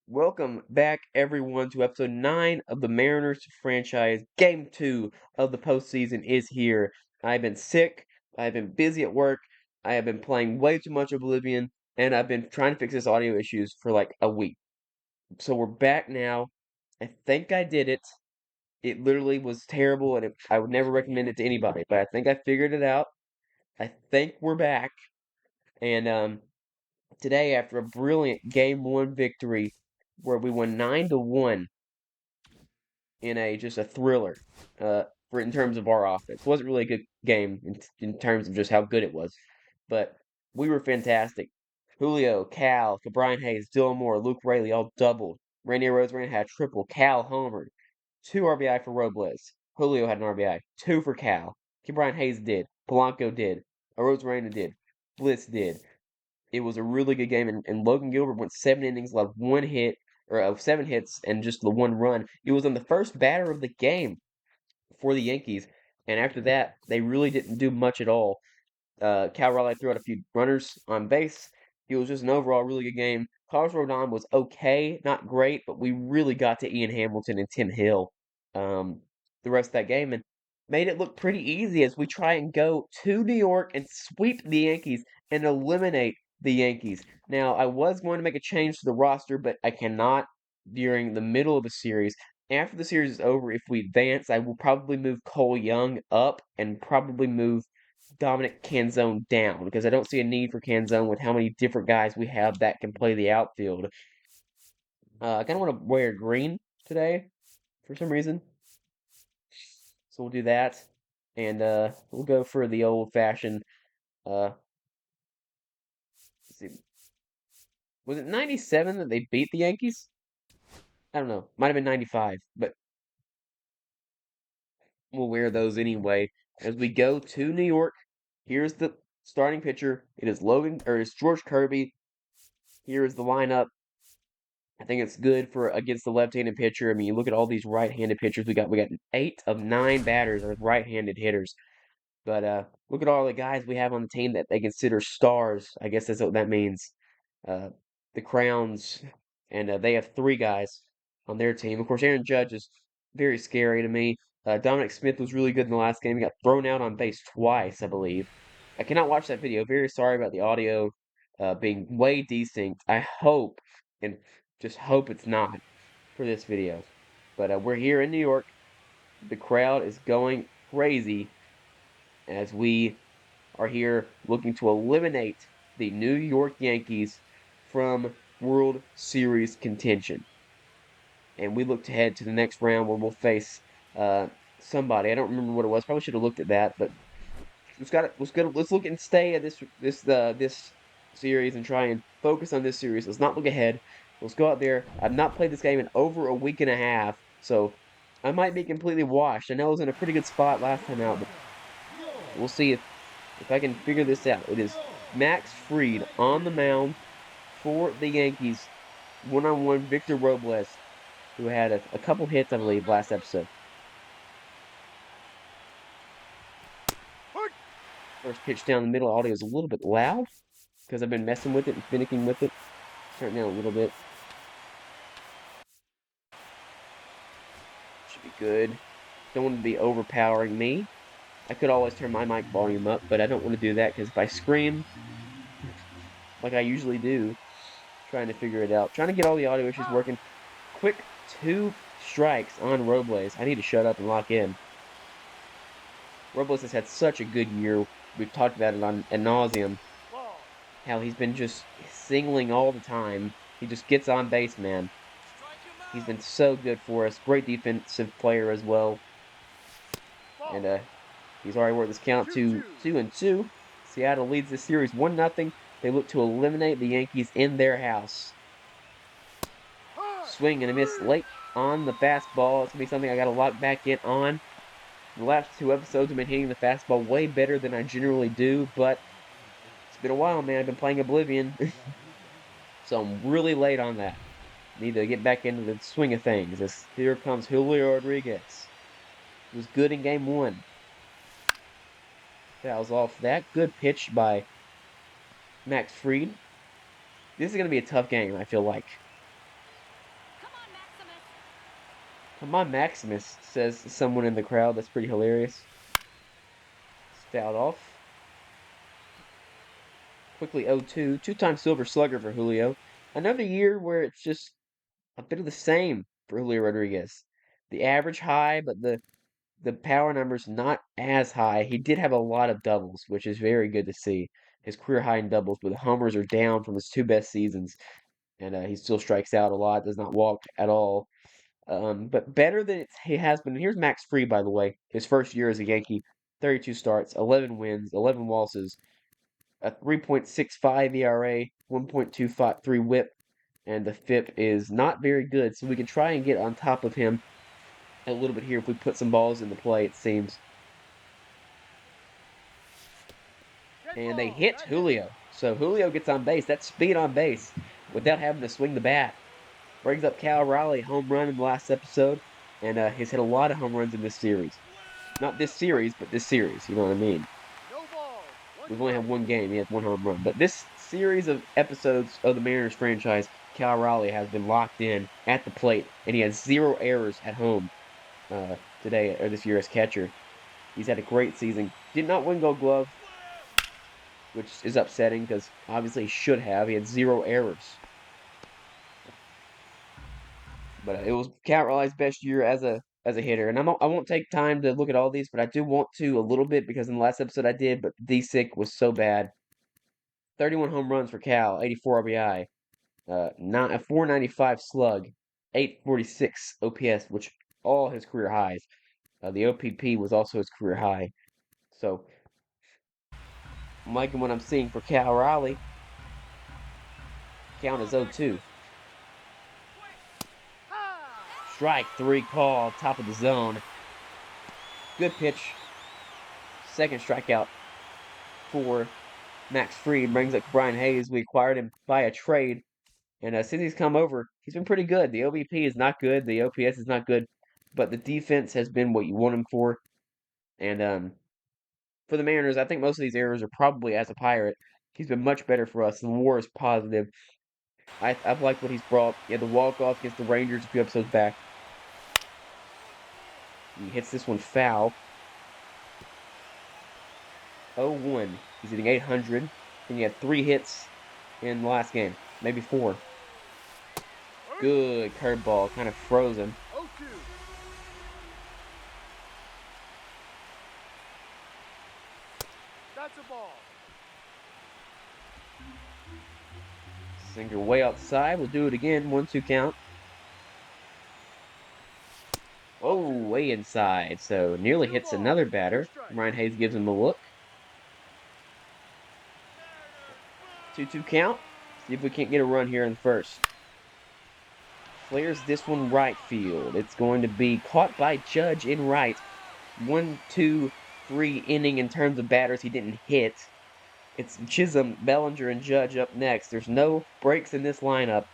Welcome back, everyone, to episode 9 of the Mariners franchise. Game 2 of the postseason is here. I've been sick, I've been busy at work, I have been playing way too much Oblivion, and I've been trying to fix this audio issues for like a week. So we're back now. I think I did it. It literally was terrible, and I would never recommend it to anybody, but I think I figured it out. I think we're back, and today, after a brilliant Game 1 victory where we won 9-1 in just a thriller for in terms of our offense. It wasn't really a good game in terms of just how good it was, but we were fantastic. Julio, Cal, Brian Hayes, Dylan Moore, Luke Rayleigh all doubled. Randy Rosarena had a triple. Cal homered. 2 RBI for Robles. Julio had an RBI. 2 for Cal. Brian Hayes did. Polanco did. Rosarena did. Bliss did. It was a really good game, and Logan Gilbert went 7 innings, allowed 1 hit, or 7 hits, and just the 1 run. He was on the first batter of the game for the Yankees, and after that, they really didn't do much at all. Cal Raleigh threw out a few runners on base. It was just an overall really good game. Carlos Rodon was okay, not great, but we really got to Ian Hamilton and Tim Hill the rest of that game and made it look pretty easy as we try and go to New York and sweep the Yankees and eliminate the Yankees. Now, I was going to make a change to the roster, but I cannot during the middle of a series. After the series is over, if we advance, I will probably move Cole Young up and probably move Dominic Canzone down because I don't see a need for Canzone with how many different guys we have that can play the outfield. I kind of want to wear green today for some reason, so we'll do that, and we'll go for the old-fashioned. Let's see, was it '97 that they beat the Yankees? I don't know, might have been '95, but we'll wear those anyway as we go to New York. Here's the starting pitcher. It is it's George Kirby. Here is the lineup. I think it's good for against the left-handed pitcher. I mean, you look at all these right-handed pitchers. We got 8 of 9 batters are right-handed hitters. But look at all the guys we have on the team that they consider stars. I guess that's what that means. Uh, the Crowns, and they have 3 guys on their team. Of course, Aaron Judge is very scary to me. Dominic Smith was really good in the last game. He got thrown out on base twice, I believe. I cannot watch that video. Very sorry about the audio being way desync. I hope and just hope it's not for this video. But we're here in New York. The crowd is going crazy as we are here looking to eliminate the New York Yankees from World Series contention. And we look to head to the next round where we'll face somebody. I don't remember what it was. Probably should have looked at that, but let's look and stay at this series and try and focus on this series. Let's not look ahead. Let's go out there. I've not played this game in over a week and a half, so I might be completely washed. I know I was in a pretty good spot last time out, but we'll see if I can figure this out. It is Max Fried on the mound for the Yankees. One-on-one Victor Robles, who had a couple hits, I believe, last episode. First pitch down the middle. Audio is a little bit loud because I've been messing with it and finicking with it. Turn it down a little bit. Should be good. Don't want to be overpowering me. I could always turn my mic volume up, but I don't want to do that because if I scream, like I usually do, trying to figure it out. Trying to get all the audio issues working. Quick 2 strikes on Robles. I need to shut up and lock in. Robles has had such a good year. We've talked about it on ad nauseum. How he's been just singling all the time. He just gets on base, man. He's been so good for us. Great defensive player as well. And he's already worked this count to 2-2. Seattle leads this series 1-0. They look to eliminate the Yankees in their house. Swing and a miss late on the fastball. It's going to be something I got to lock back in on. The last 2 episodes I've been hitting the fastball way better than I generally do, but it's been a while, man. I've been playing Oblivion. So I'm really late on that. Need to get back into the swing of things. Here comes Julio Rodriguez. It was good in game 1. Fouls off that. Good pitch by Max Fried. This is going to be a tough game, I feel like. Come on, Maximus, says someone in the crowd. That's pretty hilarious. It's fouled off. Quickly 0-2. Two-time Silver Slugger for Julio. Another year where it's just a bit of the same for Julio Rodriguez. The average high, but the power numbers not as high. He did have a lot of doubles, which is very good to see. His career high in doubles, but the homers are down from his two best seasons, and he still strikes out a lot. Does not walk at all. But better than he has been. Here's Max Fried, by the way. His first year as a Yankee, 32 starts, 11 wins, 11 losses, a 3.65 ERA, 1.23 WHIP, and the FIP is not very good. So we can try and get on top of him a little bit here if we put some balls in the play, it seems. And they hit Julio. So Julio gets on base. That's speed on base without having to swing the bat. Brings up Cal Raleigh, home run in the last episode, and he's hit a lot of home runs in this series. Not this series, but this series. You know what I mean? We've only had one game. He had one home run. But this series of episodes of the Mariners franchise, Cal Raleigh has been locked in at the plate, and he has 0 errors at home today or this year as catcher. He's had a great season. Did not win Gold Glove, which is upsetting because obviously he should have. He had 0 errors. But it was Cal Raleigh's best year as a hitter, and I won't take time to look at all these, but I do want to a little bit because in the last episode I did, but D-Sick was so bad. 31 home runs for Cal, 84 RBI, a 495 slug, 846 OPS, which all his career highs. The OPP was also his career high. So I'm liking what I'm seeing for Cal Raleigh. Count is 0-2. Strike 3 call, top of the zone. Good pitch. Second strikeout for Max Fried. Brings up Brian Hayes. We acquired him via trade. And since he's come over, he's been pretty good. The OBP is not good. The OPS is not good. But the defense has been what you want him for. And for the Mariners, I think most of these errors are probably as a Pirate. He's been much better for us. The WAR is positive. I've liked what he's brought. He had the walk-off against the Rangers a few episodes back. He hits this one foul. 0-1. He's hitting 800. And he had 3 hits in the last game. Maybe 4. Good curveball. Kind of froze him. That's a ball. Sinker way outside. We'll do it again. 1-2 count. Oh, way inside. So nearly hits another batter. Ryan Hayes gives him a look. 2-2 count. See if we can't get a run here in the first. Flares this one right field. It's going to be caught by Judge in right. 1, 2, 3 inning in terms of batters he didn't hit. It's Chisholm, Bellinger, and Judge up next. There's no breaks in this lineup.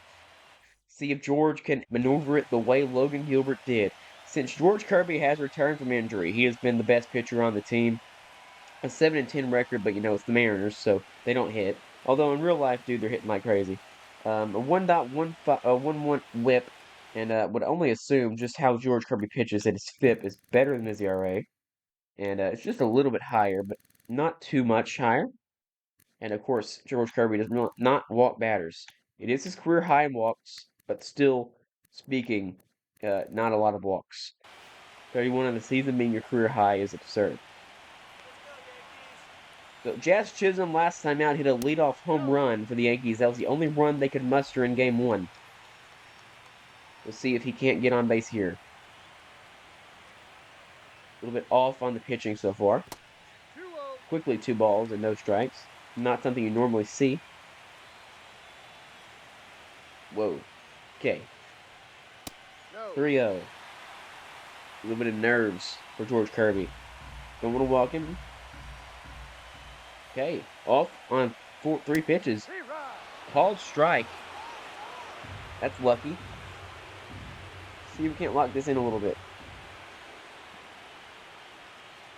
See if George can maneuver it the way Logan Gilbert did. Since George Kirby has returned from injury, he has been the best pitcher on the team. A 7-10 record, but it's the Mariners, so they don't hit. Although in real life, dude, they're hitting like crazy. A 1.11 whip, and would only assume just how George Kirby pitches that his FIP is better than his ERA. And it's just a little bit higher, but not too much higher. And of course, George Kirby does not walk batters. It is his career high in walks, but still speaking, not a lot of walks. 31 in the season being your career high is absurd. So Jazz Chisholm last time out hit a leadoff home run for the Yankees. That was the only run they could muster in Game 1. We'll see if he can't get on base here. A little bit off on the pitching so far. Quickly 2 balls and no strikes. Not something you normally see. Whoa. Okay. 3-0. A little bit of nerves for George Kirby. Don't want to walk him. Okay. Off on 3 pitches. Called strike. That's lucky. See if we can't lock this in a little bit.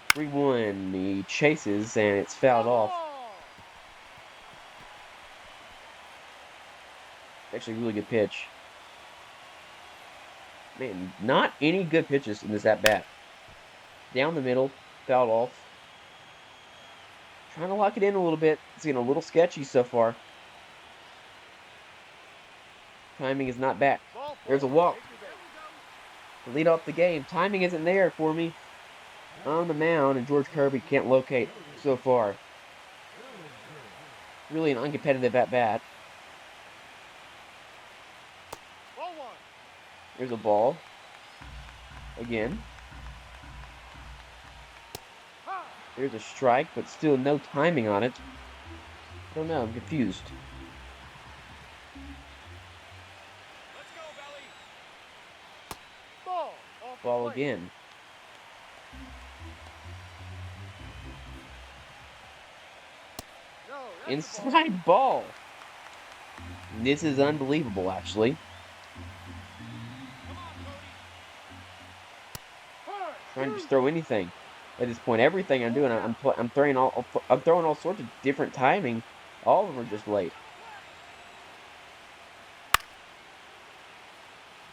3-1. He chases and it's fouled off. Actually, a really good pitch. Man, not any good pitches in this at-bat. Down the middle, fouled off. Trying to lock it in a little bit. It's getting a little sketchy so far. Timing is not back. There's a walk. To lead off the game. Timing isn't there for me. On the mound, and George Kirby can't locate so far. Really an uncompetitive at-bat. There's a ball. Again. There's a strike, but still no timing on it. I don't know, I'm confused. Ball again. Inside ball. This is unbelievable, actually. Trying to just throw anything at this point. Everything I'm doing, I'm throwing all sorts of different timing. All of them are just late.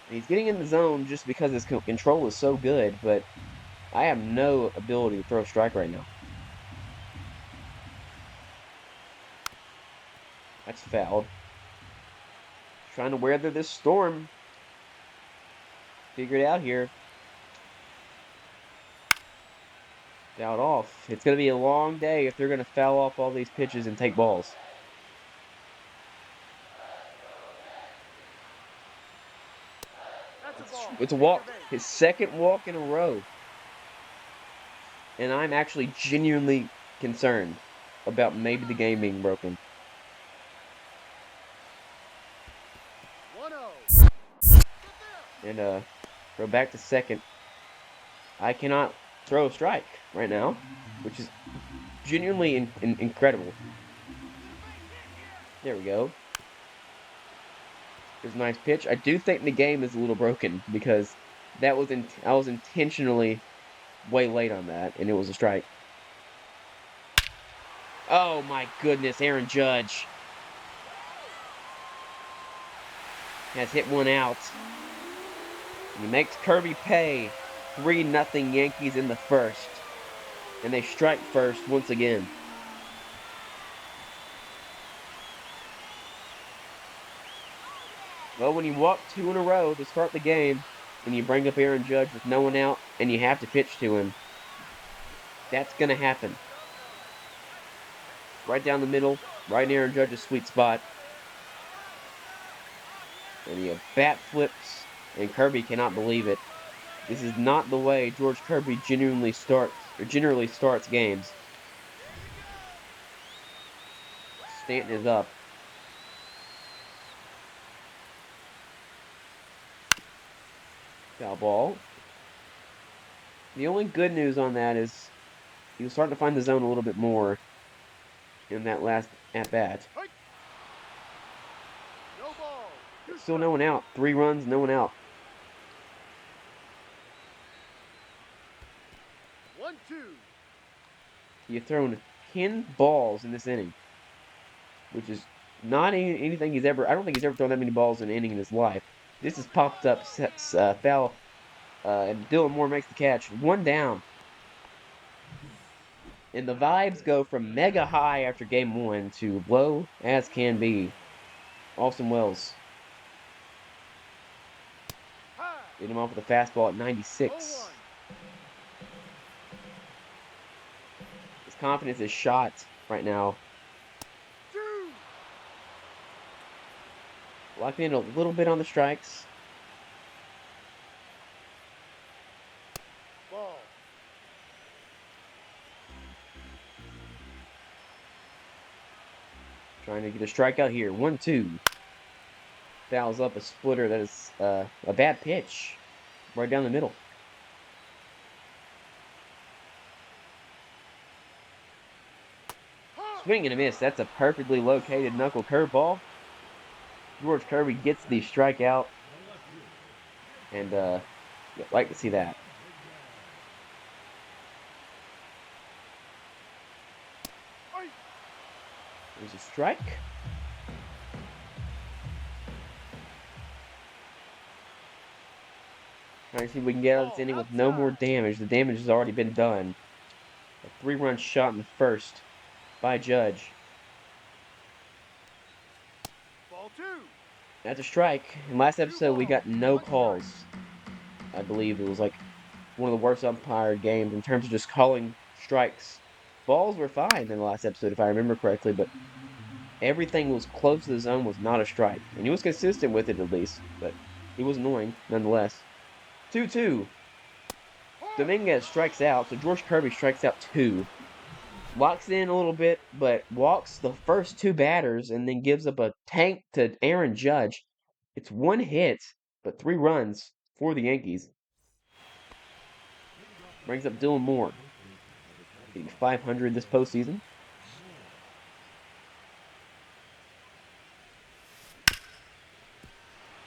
And he's getting in the zone just because his control is so good, but I have no ability to throw a strike right now. That's fouled. Trying to weather this storm. Figure it out here. Fouled off. It's going to be a long day if they're going to foul off all these pitches and take balls. It's a walk. His second walk in a row. And I'm actually genuinely concerned about maybe the game being broken. 1-0. And throw back to second. I cannot throw a strike right now, which is genuinely incredible. There we go. There's a nice pitch. I do think the game is a little broken because that was I was intentionally way late on that, and it was a strike. Oh my goodness, Aaron Judge has hit one out. And he makes Kirby pay. 3-0 Yankees in the first. And they strike first once again. Well, when you walk 2 in a row to start the game, and you bring up Aaron Judge with no one out, and you have to pitch to him, that's going to happen. Right down the middle, right in Aaron Judge's sweet spot. And he bat flips, and Kirby cannot believe it. This is not the way George Kirby generally starts games. Stanton is up. Foul ball. The only good news on that is he was starting to find the zone a little bit more in that last at-bat. Still no one out. 3 runs, no one out. 1-2. You've thrown 10 balls in this inning, which is not anything he's ever. I don't think he's ever thrown that many balls in an inning in his life. This has popped up foul, and Dylan Moore makes the catch. 1 down. And the vibes go from mega high after game 1 to low as can be. Austin Wells. Hit him off with a fastball at 96. His confidence is shot right now. Locking in a little bit on the strikes. Ball. Trying to get a strikeout here. 1-2. Fouls up a splitter that is a bad pitch. Right down the middle. Swing and a miss. That's a perfectly located knuckle curveball. George Kirby gets the strikeout. And you'd like to see that. There's a strike. Trying to see if we can get out of this inning with no more damage. The damage has already been done. A 3-run shot in the first by Judge. Ball 2. That's a strike. In last episode, we got no calls. I believe it was like one of the worst umpired games in terms of just calling strikes. Balls were fine in the last episode, if I remember correctly, but everything was close to the zone was not a strike. And he was consistent with it at least, but he was annoying nonetheless. 2-2. Dominguez strikes out, so George Kirby strikes out 2. Locks in a little bit, but walks the first 2 batters and then gives up a tank to Aaron Judge. It's 1 hit, but 3 runs for the Yankees. Brings up Dylan Moore, hitting .500 this postseason.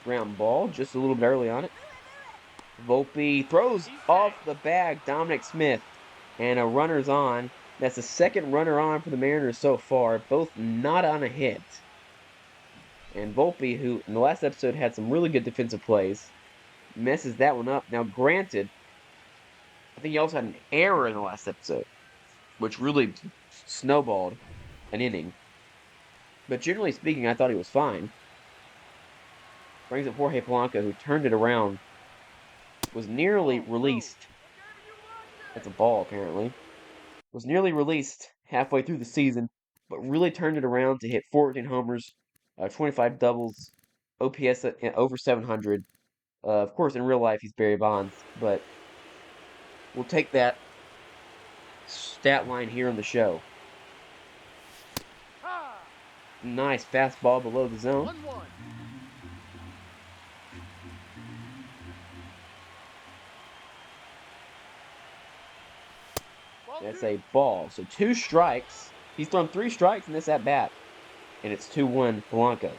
Ground ball, just a little bit early on it. Volpe throws off the bag, Dominic Smith, and a runner's on. That's the second runner on for the Mariners so far, both not on a hit. And Volpe, who in the last episode had some really good defensive plays, messes that one up. Now, granted, I think he also had an error in the last episode, which really snowballed an inning. But generally speaking, I thought he was fine. Brings up Jorge Polanco, who turned it around, was nearly released. That's a ball, apparently. Was nearly released halfway through the season, but really turned it around to hit 14 homers, 25 doubles, OPS at over 700. Of course, in real life, he's Barry Bonds, but we'll take that stat line here on the show. Nice fastball below the zone. 1-1. That's a ball. So 2 strikes. He's thrown 3 strikes in this at bat, and it's 2-1 Polanco.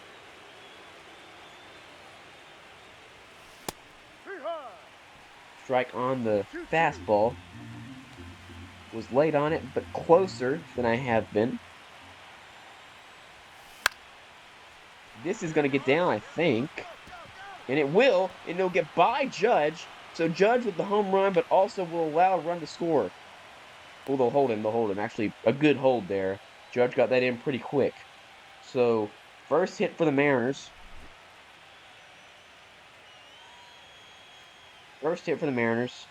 Strike on the fastball. Was late on it, but closer than I have been. This is going to get down, I think. And it will. And it'll get by Judge. So Judge with the home run, but also will allow a run to score. Well, they'll hold him. They'll hold him. Actually, a good hold there. Judge got that in pretty quick. So, first hit for the Mariners. First hit for the Mariners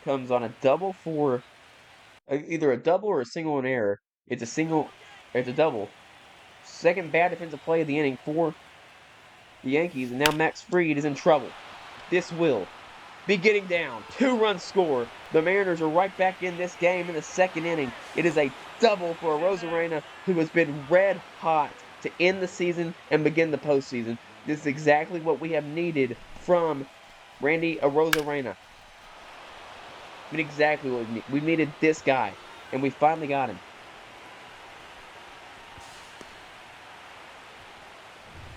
comes on a double for either a double or a single in error. It's a single. It's a double. Second bad defensive play of the inning for the Yankees, and now Max Fried is in trouble. This will be getting down. 2-run score. The Mariners are right back in this game in the second inning. It is a double for Arozarena, who has been red hot to end the season and begin the postseason. This is exactly what we have needed from Randy Arozarena. I mean, exactly what we need. We needed this guy, and we finally got him.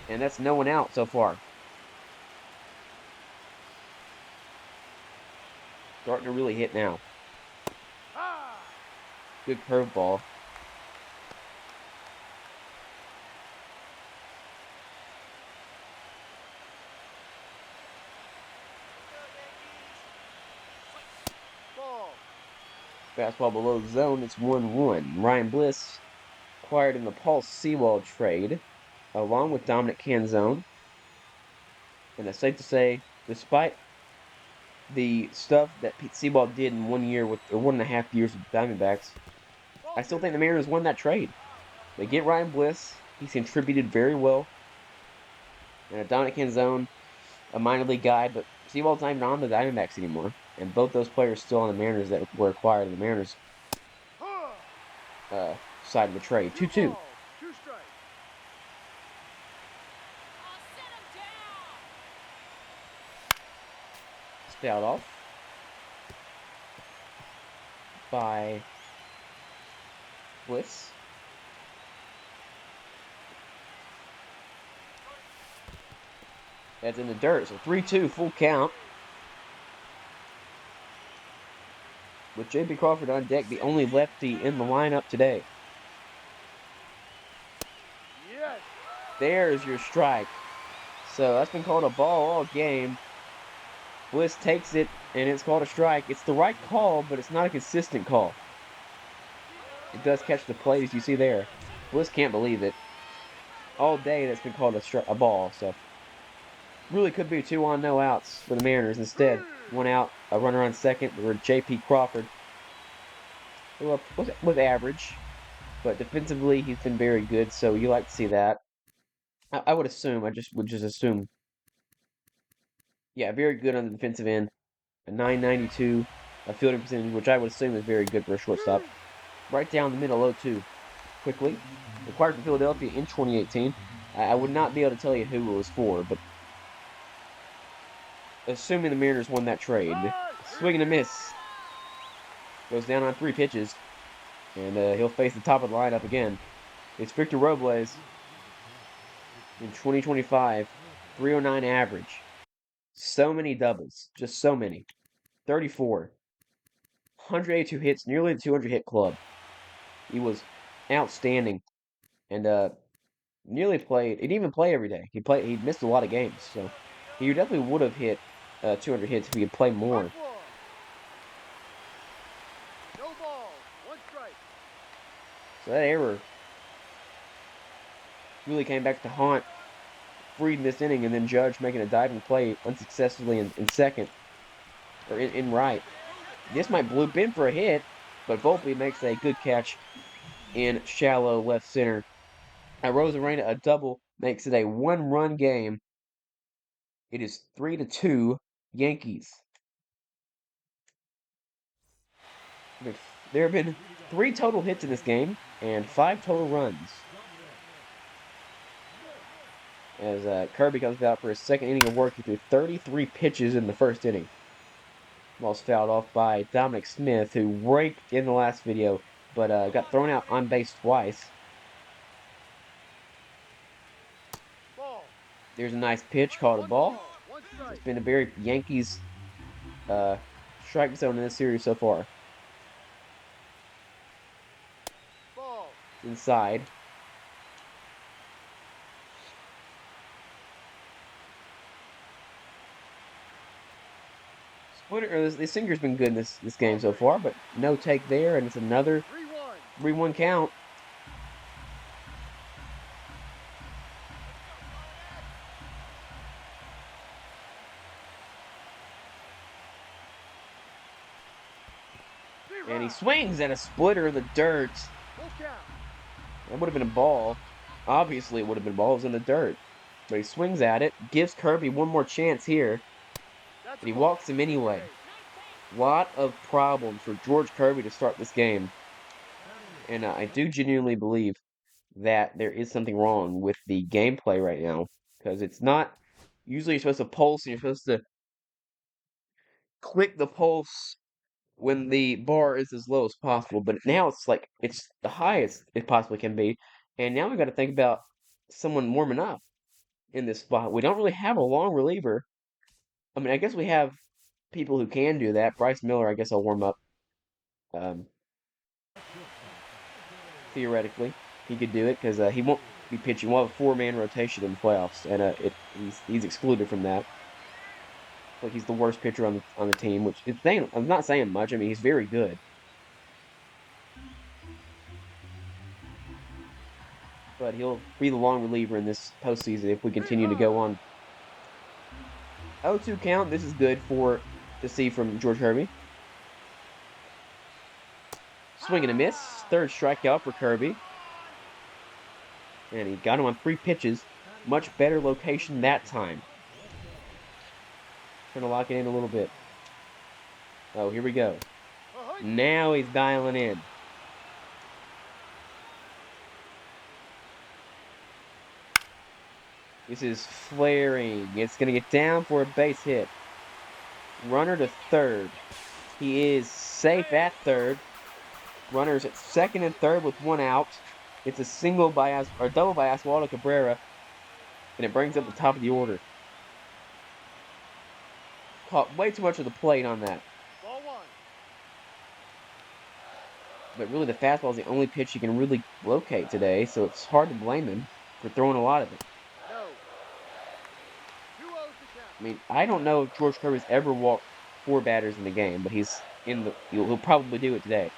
And that's no one out so far. Starting to really hit now. Good curveball. Fastball below the zone. It's 1-1. Ryan Bliss acquired in the Paul Sewald trade, along with Dominic Canzone. And it's safe to say, despite the stuff that Pete Sewald did in 1 year or 1.5 years with the Diamondbacks, I still think the Mariners won that trade. They get Ryan Bliss. He's contributed very well. And Dominic Canzone, a minor league guy, but Sewald's not even on the Diamondbacks anymore. And both those players still on the Mariners that were acquired in the Mariners side of the trade. 2-2. Fouled off by Bliss. That's in the dirt, so 3-2, full count. With J.B. Crawford on deck, the only lefty in the lineup today. Yes. There's your strike. So that's been called a ball all game. Bliss takes it, and it's called a strike. It's the right call, but it's not a consistent call. It does catch the plate, as you see there. Bliss can't believe it. All day, that's been called a ball, so really could be 2 on, no outs for the Mariners. Instead, 1 out, a runner on second for J.P. Crawford, who was average, but defensively he's been very good. So you like to see that. I would assume. I just would just assume. Yeah, very good on the defensive end. A 992, a fielding percentage, which I would assume is very good for a shortstop. Right down the middle, 0-2, quickly. Acquired from Philadelphia in 2018. I would not be able to tell you who it was for, but assuming the Mariners won that trade, swing and a miss. Goes down on 3 pitches, and he'll face the top of the lineup again. It's Victor Robles in 2025, 309 average. So many doubles, just so many. 34, 182 hits, nearly the 200 hit club. He was outstanding, and nearly played. He didn't even play every day. He missed a lot of games, so he definitely would have hit 200 hits if he could play more. No ball, 1 strike. So that error really came back to haunt Fried in this inning, and then Judge making a diving play unsuccessfully in second, or in right. This might bloop in for a hit, but Volpe makes a good catch in shallow left center. Rosarena, a double, makes it a 1-run game. It is 3-2 Yankees. There have been 3 total hits in this game and 5 total runs. As Kirby comes out for his second inning of work, he threw 33 pitches in the first inning. Ball's fouled off by Dominic Smith, who raked in the last video, but got thrown out on base twice. Ball. There's a nice pitch, called a ball. 1 strike. It's been a very Yankees strike zone in this series so far. Ball. Inside. The singer's been good in this game so far, but no take there, and it's another 3-1. 3-1 count. And he swings at a splitter in the dirt. That would have been a ball. Obviously, it would have been balls in the dirt. But he swings at it, gives Kirby one more chance here, and he walks him anyway. Lot of problems for George Kirby to start this game. And I do genuinely believe that there is something wrong with the gameplay right now. Because it's not... Usually you're supposed to pulse, and you're supposed to click the pulse when the bar is as low as possible. But now it's like, it's the highest it possibly can be. And now we've got to think about someone warming up in this spot. We don't really have a long reliever. I mean, I guess we have people who can do that. Bryce Miller, I guess I'll warm up. Theoretically, he could do it because he won't be pitching. We'll have a 4-man rotation in the playoffs, and he's excluded from that. Like he's the worst pitcher on the team, which is saying, I'm not saying much. I mean, he's very good, but he'll be the long reliever in this postseason if we continue to go on. 0-2 count. This is good to see from George Kirby. Swing and a miss. Third strikeout for Kirby. And he got him on 3 pitches. Much better location that time. Trying to lock it in a little bit. Oh, here we go. Now he's dialing in. This is flaring. It's going to get down for a base hit. Runner to third. He is safe at third. Runners at second and third with 1 out. It's a double by Oswaldo Cabrera, and it brings up the top of the order. Caught way too much of the plate on that. Ball 1. But really, the fastball is the only pitch he can really locate today, so it's hard to blame him for throwing a lot of it. No. 2-0 I mean, I don't know if George Kirby's ever walked 4 batters in the game, but he'll probably do it today.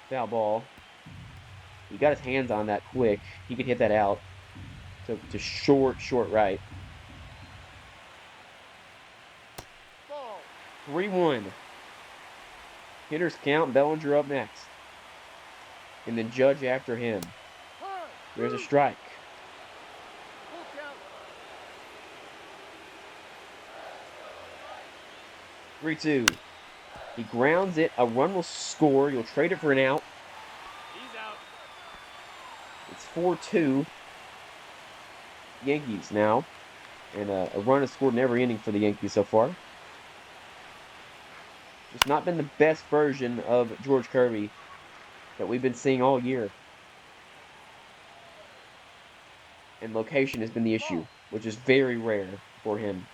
Foul ball. He got his hands on that quick. He could hit that out to short right. Ball. 3-1. Hitters count. Bellinger up next. And then Judge after him. High. There's a strike. Full count. 3-2. He grounds it. A run will score. You'll trade it for an out. He's out. It's 4-2. Yankees now. And a run is scored in every inning for the Yankees so far. It's not been the best version of George Kirby that we've been seeing all year. And location has been the issue, which is very rare for him.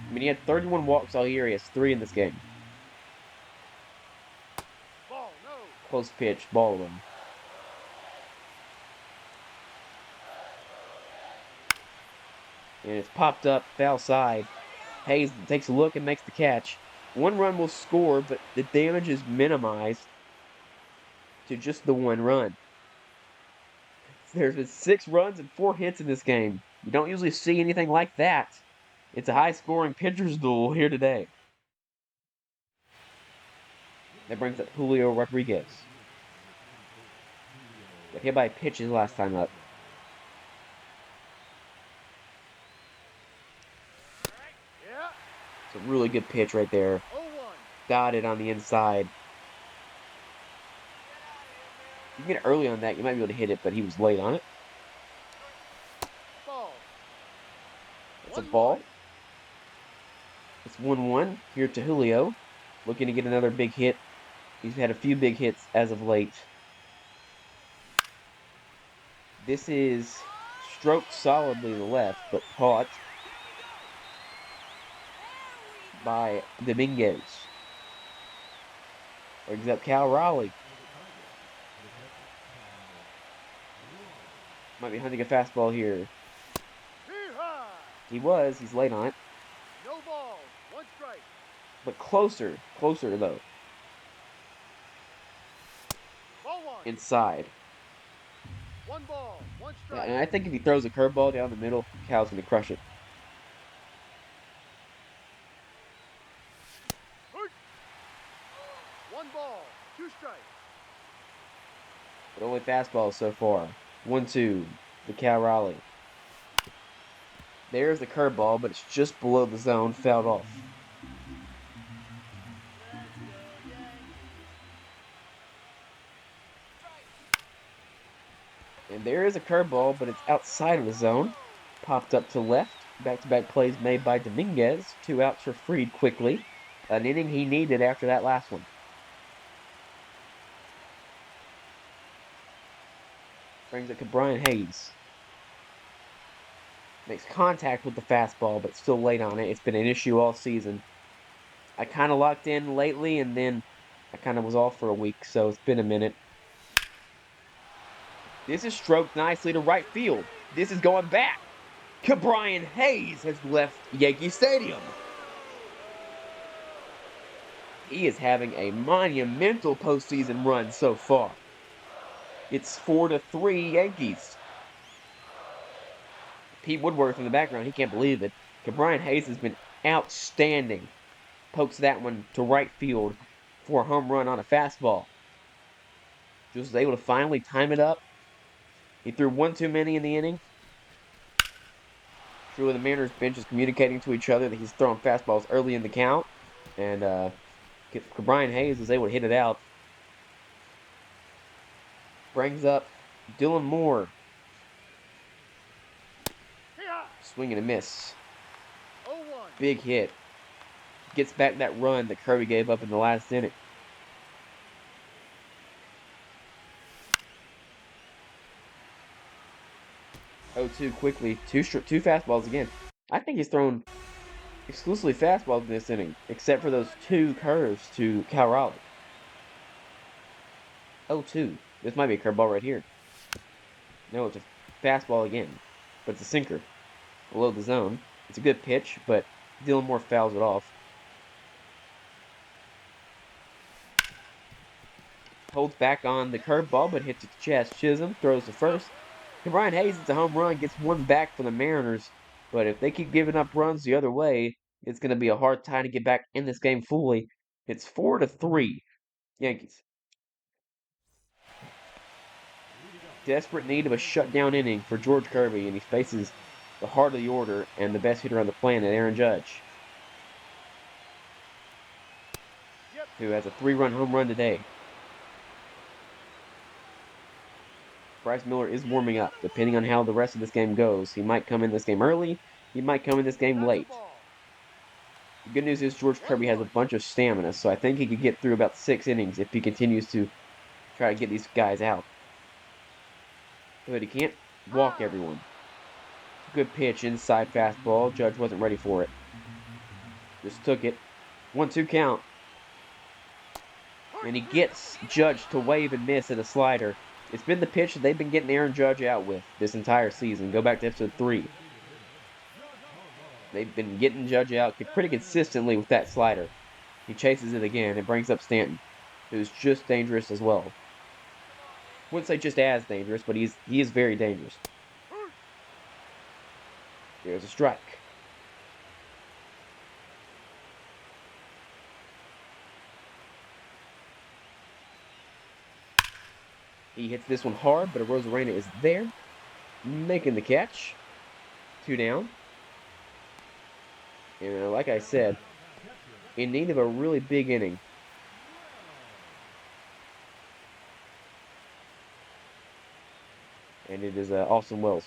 I mean, he had 31 walks all year. He has 3 in this game. Ball. No. Close pitch, ball one. And it's popped up, foul side. Hayes takes a look and makes the catch. 1 run will score, but the damage is minimized to just the 1 run. There's been 6 runs and 4 hits in this game. You don't usually see anything like that. It's a high-scoring pitcher's duel here today. That brings up Julio Rodriguez. Got hit by a pitch his last time up. Yeah. It's a really good pitch right there. 0-1. Dotted on the inside. You can get early on that, you might be able to hit it, but he was late on it. Ball. It's a ball. It's 1-1 here to Julio. Looking to get another big hit. He's had a few big hits as of late. This is stroked solidly to the left, but caught by Dominguez. Brings up Cal Raleigh. Might be hunting a fastball here. Hee-haw. He's late on it. No balls. 1 strike. But closer though. Ball 1. Inside. 1 ball. 1 Yeah, strike. and I think if he throws a curveball down the middle, Cal's going to crush it. Hurt. 1 ball. 2 strikes. But only fastballs so far. 1-2 to Cal Raleigh. There's the curveball, but it's just below the zone, fouled off. And there is a curveball, but it's outside of the zone. Popped up to left. Back-to-back plays made by Dominguez. 2 outs for Fried quickly. An inning he needed after that last one. Brings it to Brian Hayes. Makes contact with the fastball, but still late on it. It's been an issue all season. I kind of locked in lately, and then I kind of was off for a week, so it's been a minute. This is stroked nicely to right field. This is going back. Brian Hayes has left Yankee Stadium. He is having a monumental postseason run so far. It's 4-3 Yankees. Pete Woodworth in the background, he can't believe it. Brian Hayes has been outstanding. Pokes that one to right field for a home run on a fastball. Just was able to finally time it up. He threw 1 too many in the inning. Surely the Mariners bench is communicating to each other that he's throwing fastballs early in the count. And Brian Hayes was able to hit it out. Brings up Dylan Moore. Hee-haw. Swing and a miss. 0-1. Big hit. Gets back that run that Kirby gave up in the last inning. Oh, 2 quickly. Two fastballs again. I think he's thrown exclusively fastballs in this inning, except for those 2 curves to Cal Raleigh. 0-2. This might be a curveball right here. No, it's a Fastball again, but it's a sinker. Below the zone. It's a good pitch, but Dylan Moore fouls it off. Holds back on the curveball, but hits it to chest. Chisholm throws to first. And Brian Hayes, it's a home run, gets one back for the Mariners. But if they keep giving up runs the other way, it's going to be a hard time to get back in this game fully. It's 4-3, Yankees. Desperate need of a shutdown inning for George Kirby, and he faces the heart of the order and the best hitter on the planet, Aaron Judge, who has a 3-run home run today. Bryce Miller is warming up. Depending on how the rest of this game goes, he might come in this game early. He might come in this game late. The good news is George Kirby has a bunch of stamina, so I think he could get through about 6 innings if he continues to try to get these guys out. But he can't walk everyone. Good pitch, inside fastball. Judge wasn't ready for it. Just took it. 1-2 count. And he gets Judge to wave and miss at a slider. It's been the pitch that they've been getting Aaron Judge out with this entire season. Go back to episode 3. They've been getting Judge out pretty consistently with that slider. He chases it again and brings up Stanton, who's just dangerous as well. Wouldn't say just as dangerous, but he is very dangerous. There's a strike. He hits this one hard, but Arozarena is there, making the catch. 2 down. And like I said, in need of a really big inning. And it is Austin Wells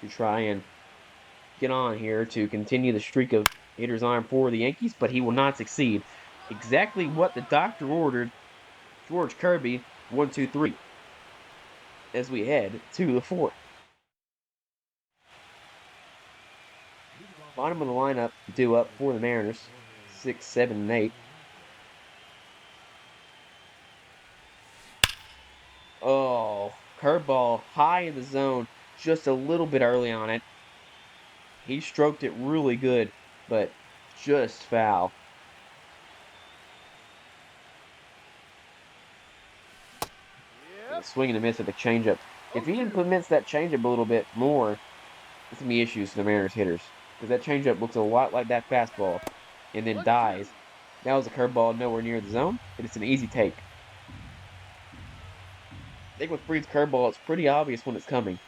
to try and get on here to continue the streak of hitters on for the Yankees, but he will not succeed. Exactly what the doctor ordered. George Kirby, 1-2-3. As we head to the 4th. Bottom of the lineup, due up for the Mariners. 6, 7, and 8. Oh, curveball high in the zone, just a little bit early on it. He stroked it really good, but just foul. Swing and a miss at the changeup. If he implements that changeup a little bit more, there's going to be issues for the Mariners hitters. Because that changeup looks a lot like that fastball and then dies. That was a curveball nowhere near the zone, but it's an easy take. I think with Freed's curveball, it's pretty obvious when it's coming.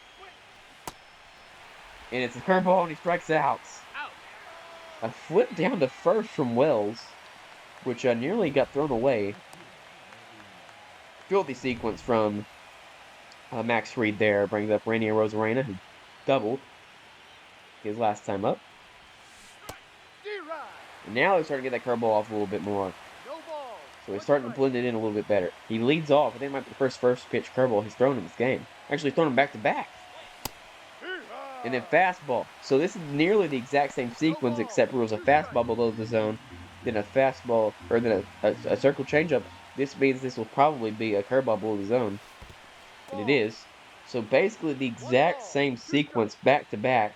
And it's a curveball and he strikes out. A flip down to first from Wells, which nearly got thrown away. Filthy sequence from Max Fried there. Brings up Randy Arozarena, who doubled his last time up. And now he's starting to get that curveball off a little bit more. So he's starting to blend it in a little bit better. He leads off. I think it might be the first pitch curveball he's thrown in this game. Actually, he's thrown him back to back. And then fastball. So this is nearly the exact same sequence, except it was a fastball below the zone, then a fastball, or then a circle changeup. This means this will probably be a curveball below the zone. And it is. So basically the exact same sequence back to back.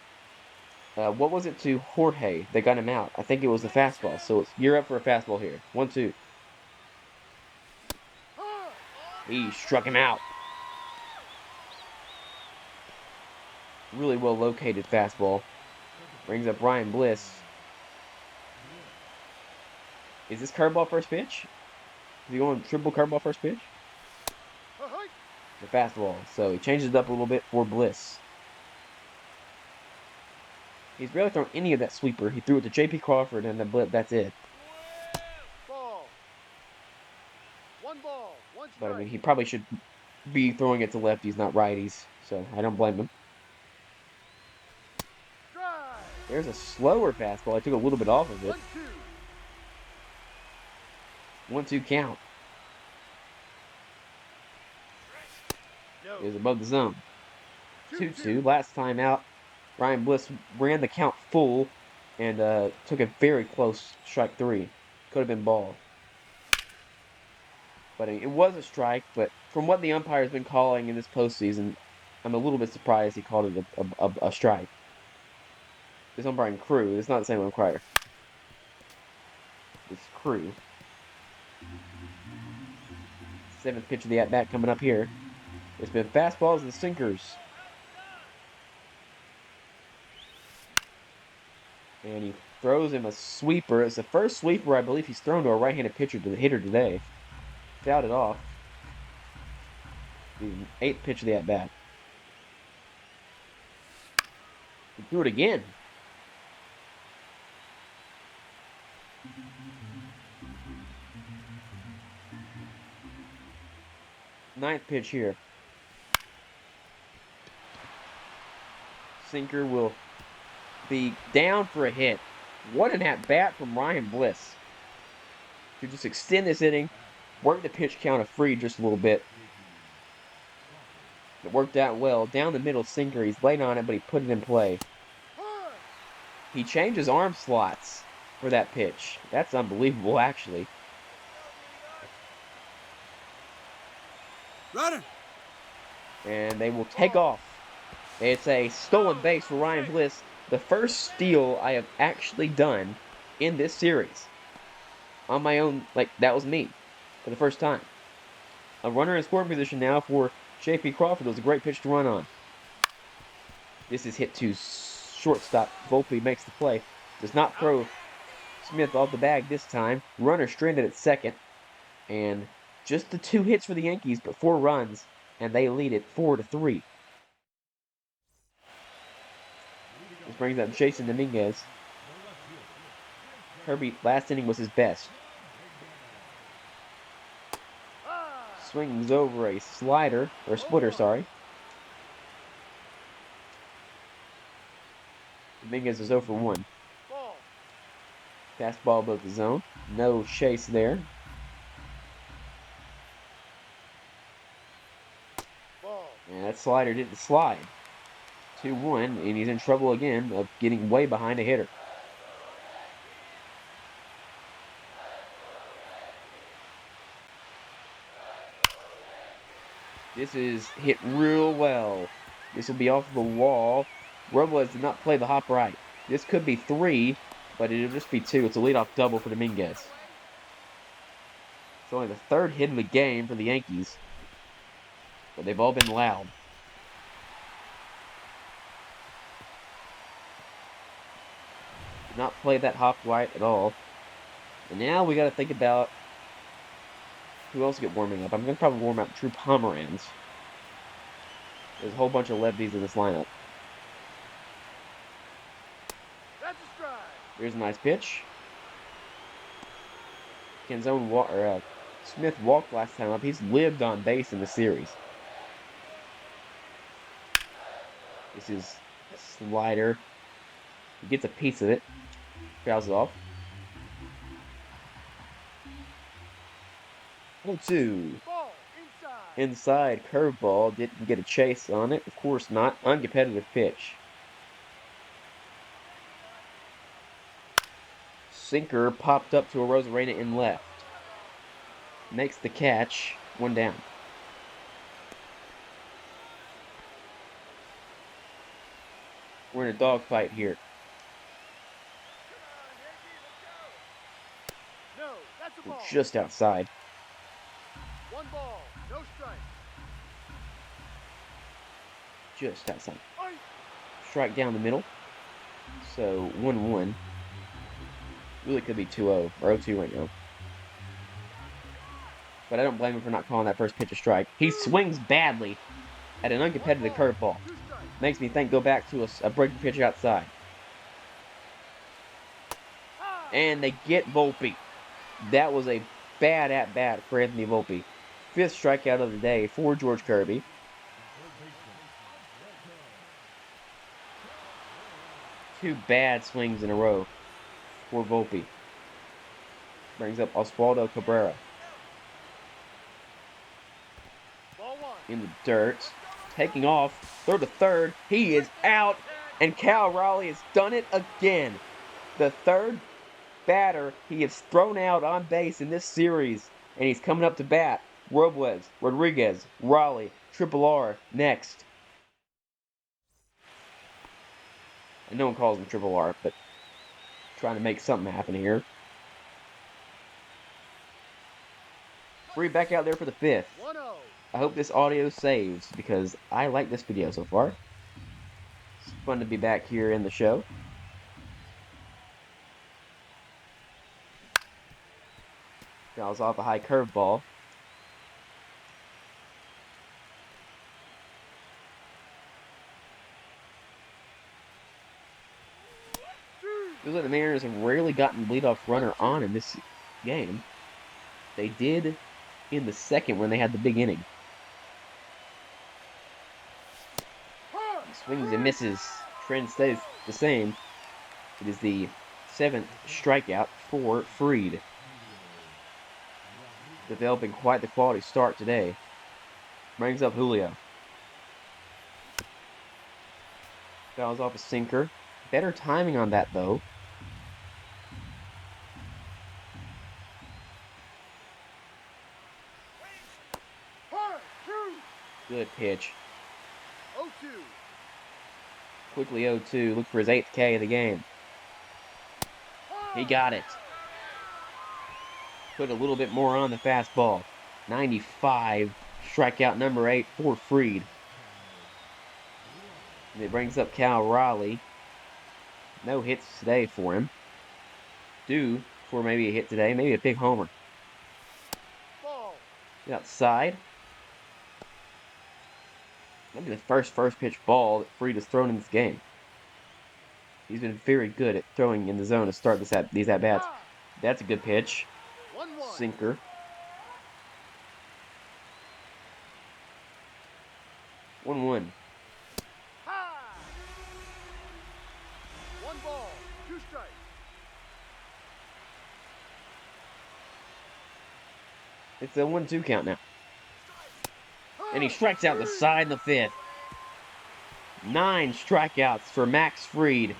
What was it to Jorge that got him out? I think it was the fastball. So you're up for a fastball here. 1-2. He struck him out. Really well located fastball. Brings up Ryan Bliss. Is this curveball first pitch? Is he going triple curveball first pitch? The fastball. So he changes it up a little bit for Bliss. He's barely thrown any of that sweeper. He threw it to J.P. Crawford and that's it. But I mean, he probably should be throwing it to lefties, not righties. So I don't blame him. There's a slower fastball. I took a little bit off of it. 1-2 count. It was above the zone. 2-2. Last time out, Ryan Bliss ran the count full and took a very close strike 3. Could have been ball. But it was a strike, but from what the umpire's been calling in this postseason, I'm a little bit surprised he called it a strike. This umpire and Crew. It's not the same umpire. It's Crew. 7th pitch of the at-bat coming up here. It's been fastballs and sinkers. And he throws him a sweeper. It's the first sweeper I believe he's thrown to a right-handed pitcher to the hitter today. Fouled it off. The 8th pitch of the at-bat. He threw it again. Ninth pitch here. Sinker will be down for a hit. What an at-bat from Ryan Bliss. To just extend this inning, work the pitch count of free just a little bit. It worked out well. Down the middle sinker. He's late on it, but he put it in play. He changes arm slots for that pitch. That's unbelievable, actually. Runner. And they will take off. It's a stolen base for Ryan Bliss. The first steal I have actually done in this series. On my own, that was me. For the first time. A runner in scoring position now for J.P. Crawford. It was a great pitch to run on. This is hit to shortstop. Volpe makes the play. Does not throw Smith off the bag this time. Runner stranded at second. And just the 2 hits for the Yankees, but 4 runs. And they lead it 4-3. This brings up Jason Dominguez. Kirby, last inning was his best. Swings over a slider, or splitter, sorry. Dominguez is 0 for 1. Fastball above the zone. No chase there. And that slider didn't slide. 2-1, and he's in trouble again of getting way behind a hitter. This is hit real well. This will be off the wall. Robles did not play the hop right. This could be 3, but it'll just be 2. It's a leadoff double for Dominguez. It's only the 3rd hit of the game for the Yankees, but they've all been loud. Did not play that hop right at all. And now we got to think about who else get warming up. I'm going to probably warm up True Pomeranz. There's a whole bunch of lefties in this lineup. That's a strike. Here's a nice pitch. Smith walked last time up. He's lived on base in the series. This is a slider. He gets a piece of it. Fouls it off. 0-2. Ball Inside curveball. Didn't get a chase on it. Of course not. Uncompetitive pitch. Sinker popped up to a Rosarena in left. Makes the catch. 1 down. We're in a dogfight here. No, that's a We're ball. just outside. 1 ball, no strike. Just outside. Oi. Strike down the middle. So 1-1. Really could be 2-0 or 0-2 right now. But I don't blame him for not calling that first pitch a strike. He swings badly at an uncompetitive curveball. 2 strikes. Makes me think go back to a breaking pitch outside. And they get Volpe. That was a bad at-bat for Anthony Volpe. 5th strikeout of the day for George Kirby. Two bad swings in a row for Volpe. Brings up Oswaldo Cabrera. Ball 1. In the dirt. Taking off. Throw to third. He is out. And Cal Raleigh has done it again. The 3rd batter he has thrown out on base in this series. And he's coming up to bat. Robles, Rodriguez, Raleigh, Triple R next. And no one calls him Triple R, but trying to make something happen here. Free back out there for the 5th. 1-0. I hope this audio saves because I like this video so far. It's fun to be back here in the show. Fouls off a high curveball. Feels like the Mariners have rarely gotten leadoff runner on in this game. They did in the second when they had the big inning. He swings and misses. Trend stays the same. It is the 7th strikeout for Fried. Developing quite the quality start today. Brings up Julio. Fouls off a sinker. Better timing on that, though. Good pitch. 0-2. Quickly 0-2. Look for his 8th K of the game. He got it. Put a little bit more on the fastball. 95. Strikeout number 8 for Fried. And it brings up Cal Raleigh. No hits today for him. Due for maybe a hit today. Maybe a big homer. Ball. Outside. Maybe the first pitch ball that Fried has thrown in this game. He's been very good at throwing in the zone to start these at-bats. That's a good pitch. 1-1. Sinker. 1-1. High. 1 ball, 2 strikes. It's a 1-2 count now. And he strikes out the side in the 5th. 9 strikeouts for Max Fried.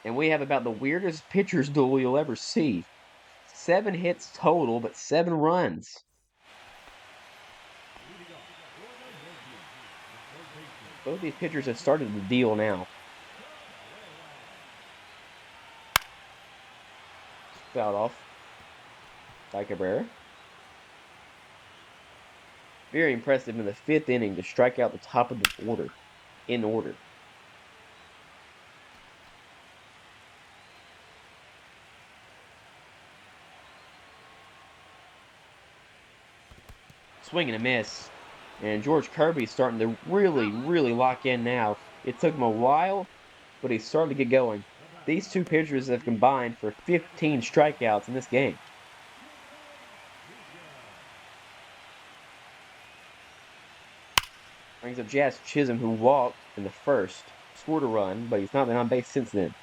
And we have about the weirdest pitcher's duel you'll ever see. 7 hits total, but 7 runs. Both these pitchers have started the deal now. Fouled off by Cabrera. Very impressive in the 5th inning to strike out the top of the order. In order. Swing and a miss. And George Kirby's starting to really lock in now. It took him a while, but he's starting to get going. These two pitchers have combined for 15 strikeouts in this game. Brings up Jazz Chisholm, who walked in the 1st. Scored a run, but he's not been on base since then.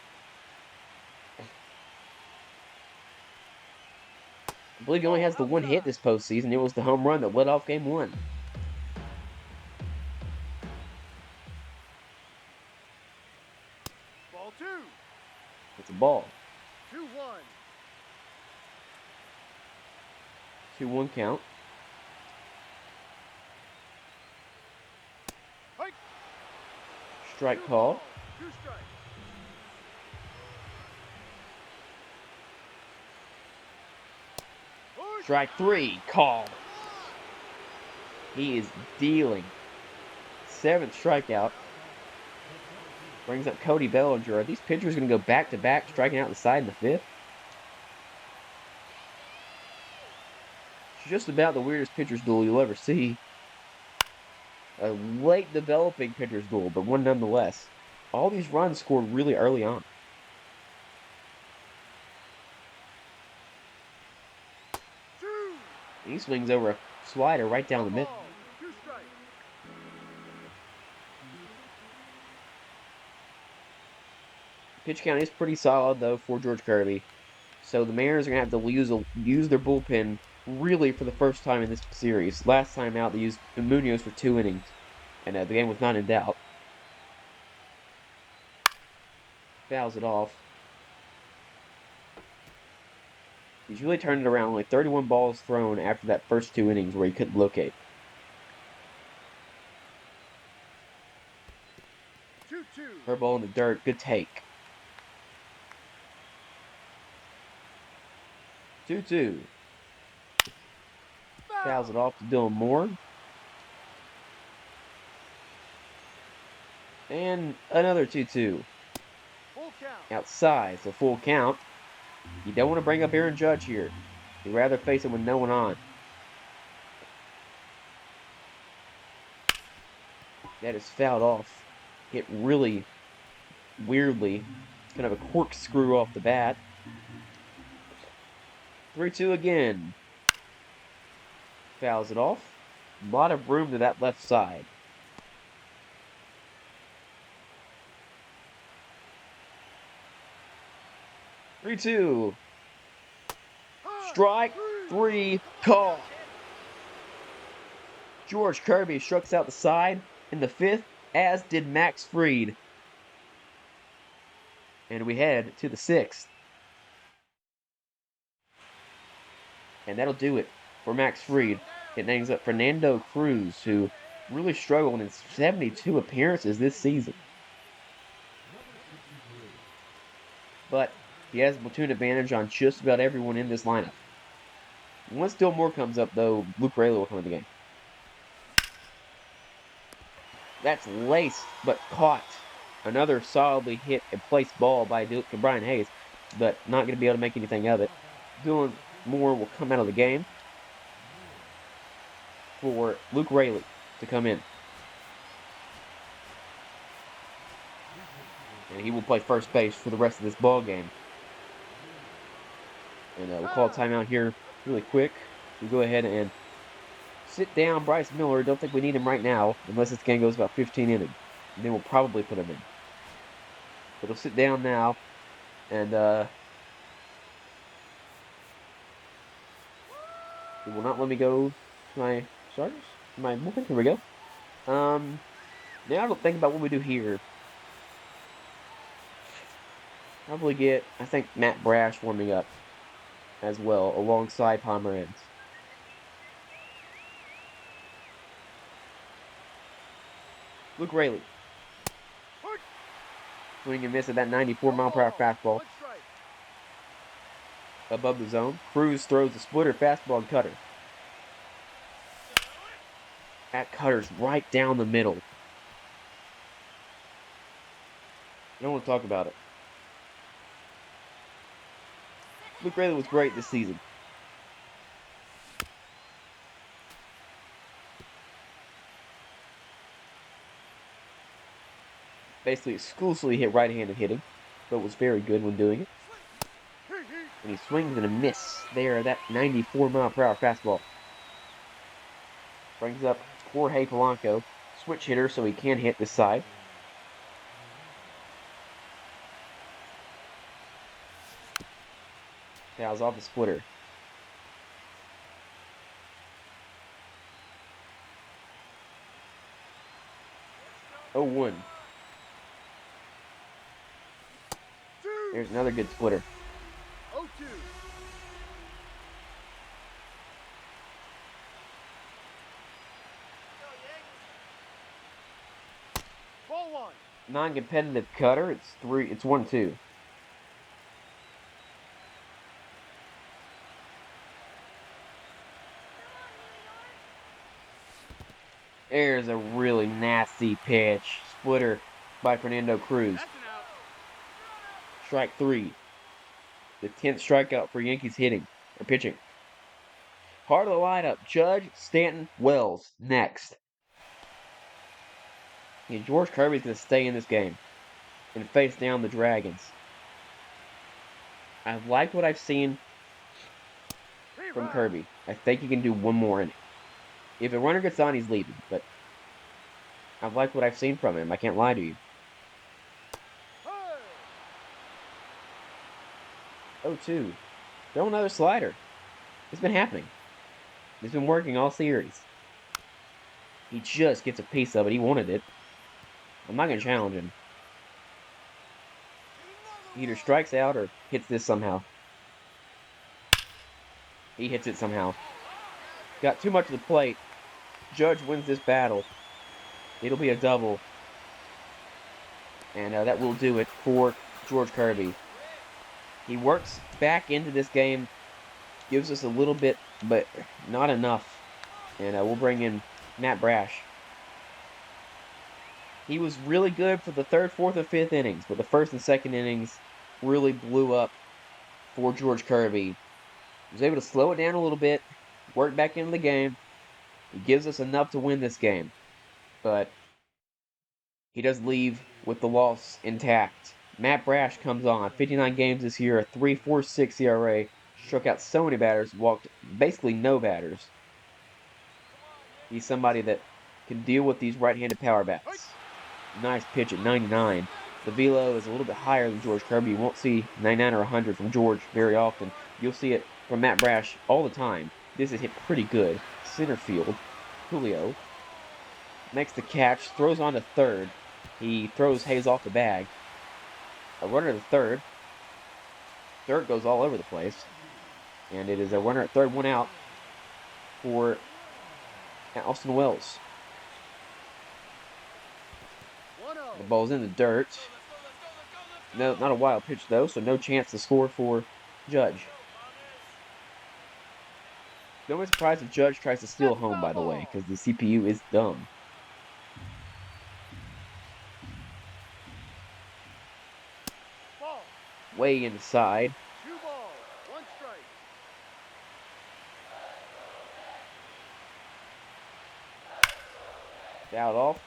I believe he only has the 1 hit this postseason. It was the home run that led off game 1. Ball 2. It's a ball. 2-1. 2-1 count. Hike. Strike call. 2 strikes. Strike 3 called. He is dealing. 7th strikeout. Brings up Cody Bellinger. Are these pitchers going to go back-to-back, striking out the side in the 5th? It's just about the weirdest pitcher's duel you'll ever see. A late developing pitcher's duel, but one nonetheless. All these runs scored really early on. He swings over a slider right down the middle. 2 strikes. Pitch count is pretty solid, though, for George Kirby. So the Mariners are going to have to use their bullpen really for the first time in this series. Last time out, they used Munoz for 2 innings, and the game was not in doubt. Fouls it off. He's really turned it around. Only 31 balls thrown after that first 2 innings where he couldn't locate. 2-2. Curveball in the dirt. Good take. 2-2. Fouls Foul. it off to Dylan Moore. And another 2-2. Full count. Outside, so full count. You don't want to bring up Aaron Judge here. You'd rather face him with no one on. That is fouled off. Hit really weirdly. It's kind of a corkscrew off the bat. 3-2 again. Fouls it off. A lot of room to that left side. Three, two. Strike three. Call. George Kirby strikes out the side in the fifth, as did Max Fried. And we head to the sixth. And that'll do it for Max Fried. It names up Fernando Cruz, who really struggled in 72 appearances this season. But he has a platoon advantage on just about everyone in this lineup. Once Dillmore comes up, though, Luke Rayleigh will come in the game. That's laced, but caught. Another solidly hit and placed ball by Brian Hayes, but not going to be able to make anything of it. Dylan Moore will come out of the game for Luke Rayleigh to come in. And he will play first base for the rest of this ball game. And we'll call a timeout here really quick. We'll go ahead and sit down Bryce Miller. Don't think we need him right now, unless this game goes about 15 innings. And then we'll probably put him in. But he'll sit down now, and he will not let me go to my starters, my bullpen. Here we go. Now to think about what we do here. Probably get, I think, Matt Brash warming up as well, alongside Pomeranz. Luke Rayleigh. Swing and miss at that 94-mile-per-hour fastball. Above the zone. Cruz throws the splitter, fastball, and cutter. That cutter's right down the middle. I don't want to talk about it. Luke Rayleigh was great this season. Basically exclusively hit right-handed hitting, but was very good when doing it. And he swings and a miss there, that 94-mile-per-hour fastball. Brings up Jorge Polanco, switch hitter, so he can hit this side. Fouls off the splitter. Oh, 1. There's another good splitter. 0-2. Ball 1. Non-competitive cutter. It's 1-2. There's a really nasty pitch. Splitter by Fernando Cruz. That's an out. Strike 3. The 10th strikeout for Yankees hitting or pitching. Heart of the lineup: Judge, Stanton, Wells. Next. And George Kirby's going to stay in this game and face down the Dragons. I've liked what I've seen from Kirby. I think he can do one more inning. If a runner gets on, he's leaving, but I've liked what I've seen from him. I can't lie to you. 0-2. Throw another slider. It's been happening. It's been working all series. He just gets a piece of it. He wanted it. I'm not going to challenge him. He either strikes out or hits this somehow. He hits it somehow. Got too much of the plate. Judge wins this battle. It'll be a double. And that will do it for George Kirby. He works back into this game, gives us a little bit, but not enough. And we'll bring in Matt Brash. He was really good for the third, fourth, and fifth innings, but the first and second innings really blew up for George Kirby. He was able to slow it down a little bit, work back into the game. He gives us enough to win this game, but he does leave with the loss intact. Matt Brash comes on, 59 games this year, a 3.46 ERA, struck out so many batters, walked basically no batters. He's somebody that can deal with these right-handed power bats. Nice pitch at 99. The velo is a little bit higher than George Kirby. You won't see 99 or 100 from George very often. You'll see it from Matt Brash all the time. This is hit pretty good. Center field. Julio makes the catch, throws on to third. He throws Hayes off the bag. A runner to third. Third goes all over the place. And it is a runner at third, one out for Austin Wells. The ball's in the dirt. No, not a wild pitch though, so no chance to score for Judge. Don't be surprised if Judge tries to steal home, by the way, because the CPU is dumb. Way inside. 2 balls, 1 strike. Fouled off.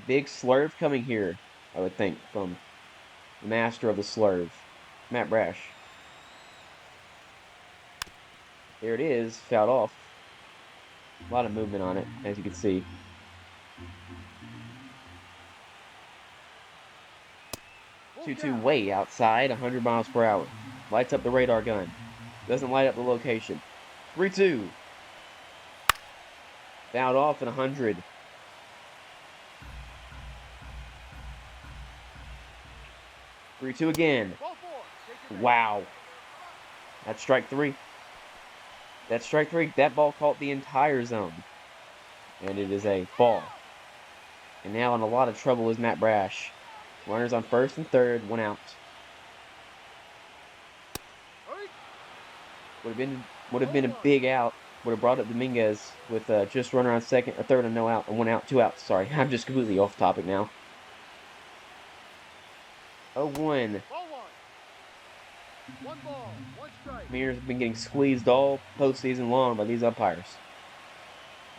Big slurve coming here, I would think, from the master of the slurve, Matt Brash. There it is, fouled off. A lot of movement on it, as you can see. 2-2 way outside, 100 miles per hour. Lights up the radar gun. Doesn't light up the location. 3-2. Fouled off at 100. Three, two again. Wow. That's strike three. That's strike three. That ball caught the entire zone. And it is a ball. And now in a lot of trouble is Matt Brash. Runners on first and third, one out. Would have been a big out. Would have brought up Dominguez with just runner on second or third and no out, and one out, two outs. Sorry, I'm just completely off topic now. 0-1. 1 ball, 1 strike. Mariners have been getting squeezed all postseason long by these umpires.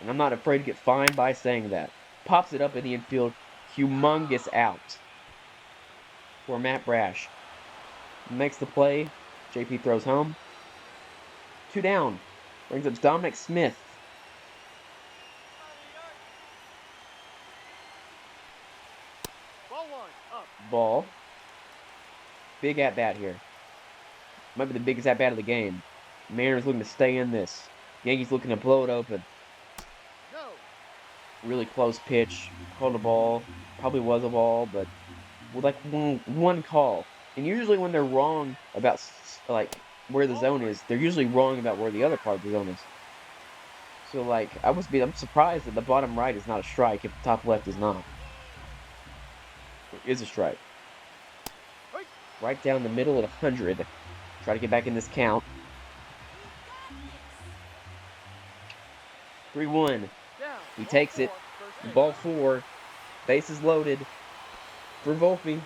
And I'm not afraid to get fined by saying that. Pops it up in the infield. Humongous out for Matt Brash. Makes the play. JP throws home. 2 down. Brings up Dominic Smith. Ball 1, up. Ball. Big at-bat here. Might be the biggest at-bat of the game. Mariners looking to stay in this. Yankees looking to blow it open. No. Really close pitch. Called a ball. Probably was a ball, but with like one call. And usually when they're wrong about like where the zone is, they're usually wrong about where the other part of the zone is. So like I'm surprised that the bottom right is not a strike if the top left is not. It is a strike. Right down the middle at 100. Try to get back in this count. 3-1. He takes it. Ball 4. Bases loaded for Volpe.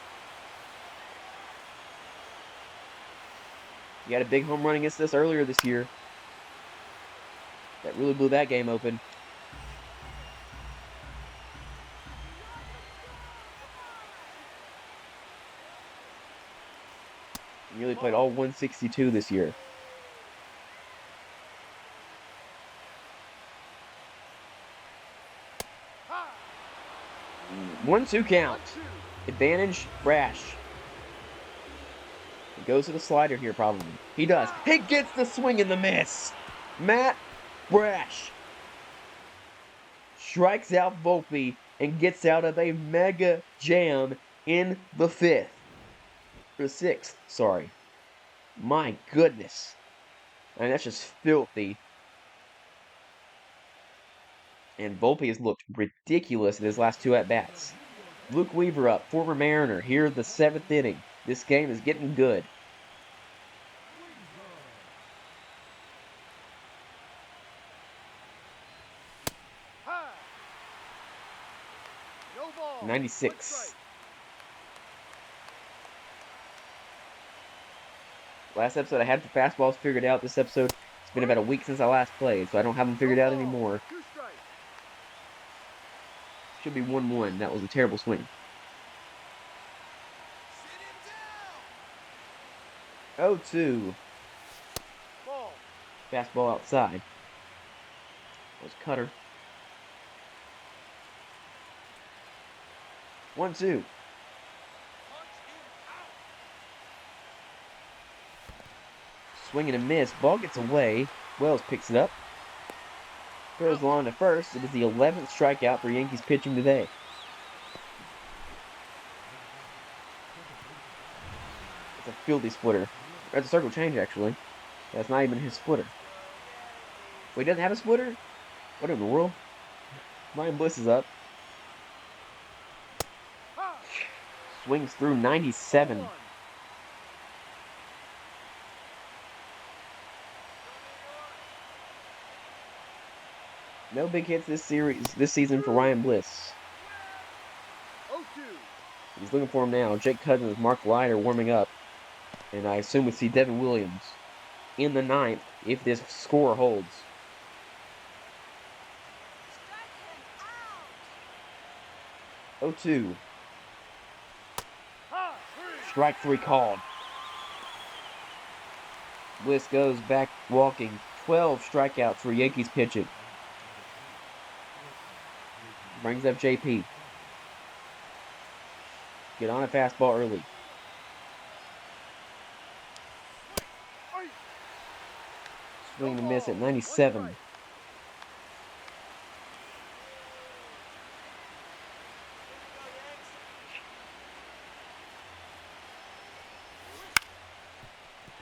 He had a big home run against us earlier this year. That really blew that game open. He really played all 162 this year. 1-2 count. Advantage, Brash. He goes to the slider here, probably. He does. He gets the swing and the miss. Matt Brash strikes out Volpe and gets out of a mega jam in the 5th. Or the 6th, sorry. My goodness. I mean, that's just filthy. And Volpe has looked ridiculous in his last 2 at-bats. Luke Weaver up, former Mariner, here the 7th inning. This game is getting good. High. No ball. 96. Last episode, I had the fastballs figured out. This episode, it's been about a week since I last played, so I don't have them figured out anymore. 2 strikes. Should be 1-1. That was a terrible swing. 0-2. Ball. Fastball outside. That was cutter. 1-2. Swing and a miss. Ball gets away. Wells picks it up. Throws the line to first. It is the 11th strikeout for Yankees pitching today. It's a fieldy splitter. That's a circle change, actually. That's not even his splitter. Wait, he doesn't have a splitter? What in the world? Ryan Bliss is up. Swings through 97. No big hits this season for Ryan Bliss. 0-2. He's looking for him now. Jake Cousins, Mark Leiter warming up. And I assume we see Devin Williams in the 9th if this score holds. Strike 0-2. Strike 3 called. Bliss goes back walking. 12 strikeouts for Yankees pitching. Brings up JP. Get on a fastball early. Swing and a miss at 97.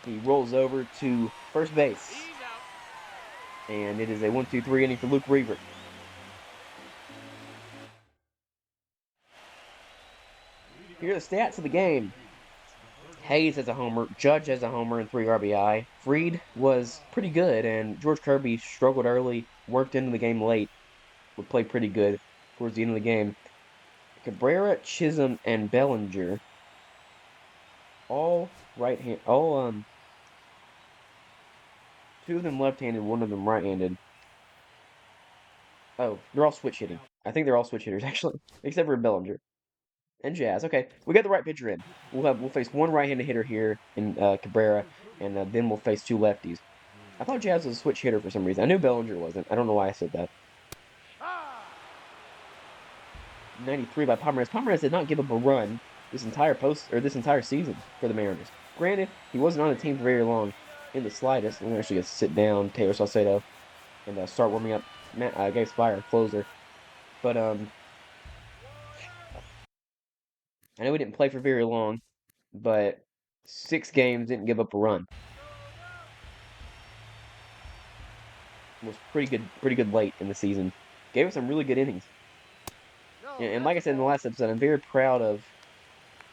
He rolls over to first base. And it is a 1-2-3 inning for Luke Weaver. Here are the stats of the game. Hayes has a homer, Judge has a homer and 3 RBI. Fried was pretty good, and George Kirby struggled early, worked into the game late, would play pretty good towards the end of the game. Cabrera, Chisholm, and Bellinger, all right-handed, two of them left-handed, one of them right-handed. Oh, they're all switch hitting. I think they're all switch hitters, actually, except for Bellinger. And Jazz. Okay, we got the right pitcher in. We'll face one right-handed hitter here in Cabrera, and then we'll face 2 lefties. I thought Jazz was a switch hitter for some reason. I knew Bellinger wasn't. I don't know why I said that. 93 by Pomeranz. Pomeranz did not give up a run this entire season for the Mariners. Granted, he wasn't on the team for very long in the slightest. I'm actually gonna sit down, Taylor Saucedo, and start warming up Gabe Spire, closer. But I know he didn't play for very long, but 6 games, didn't give up a run. Was pretty good late in the season. Gave us some really good innings. And like I said in the last episode, I'm very proud of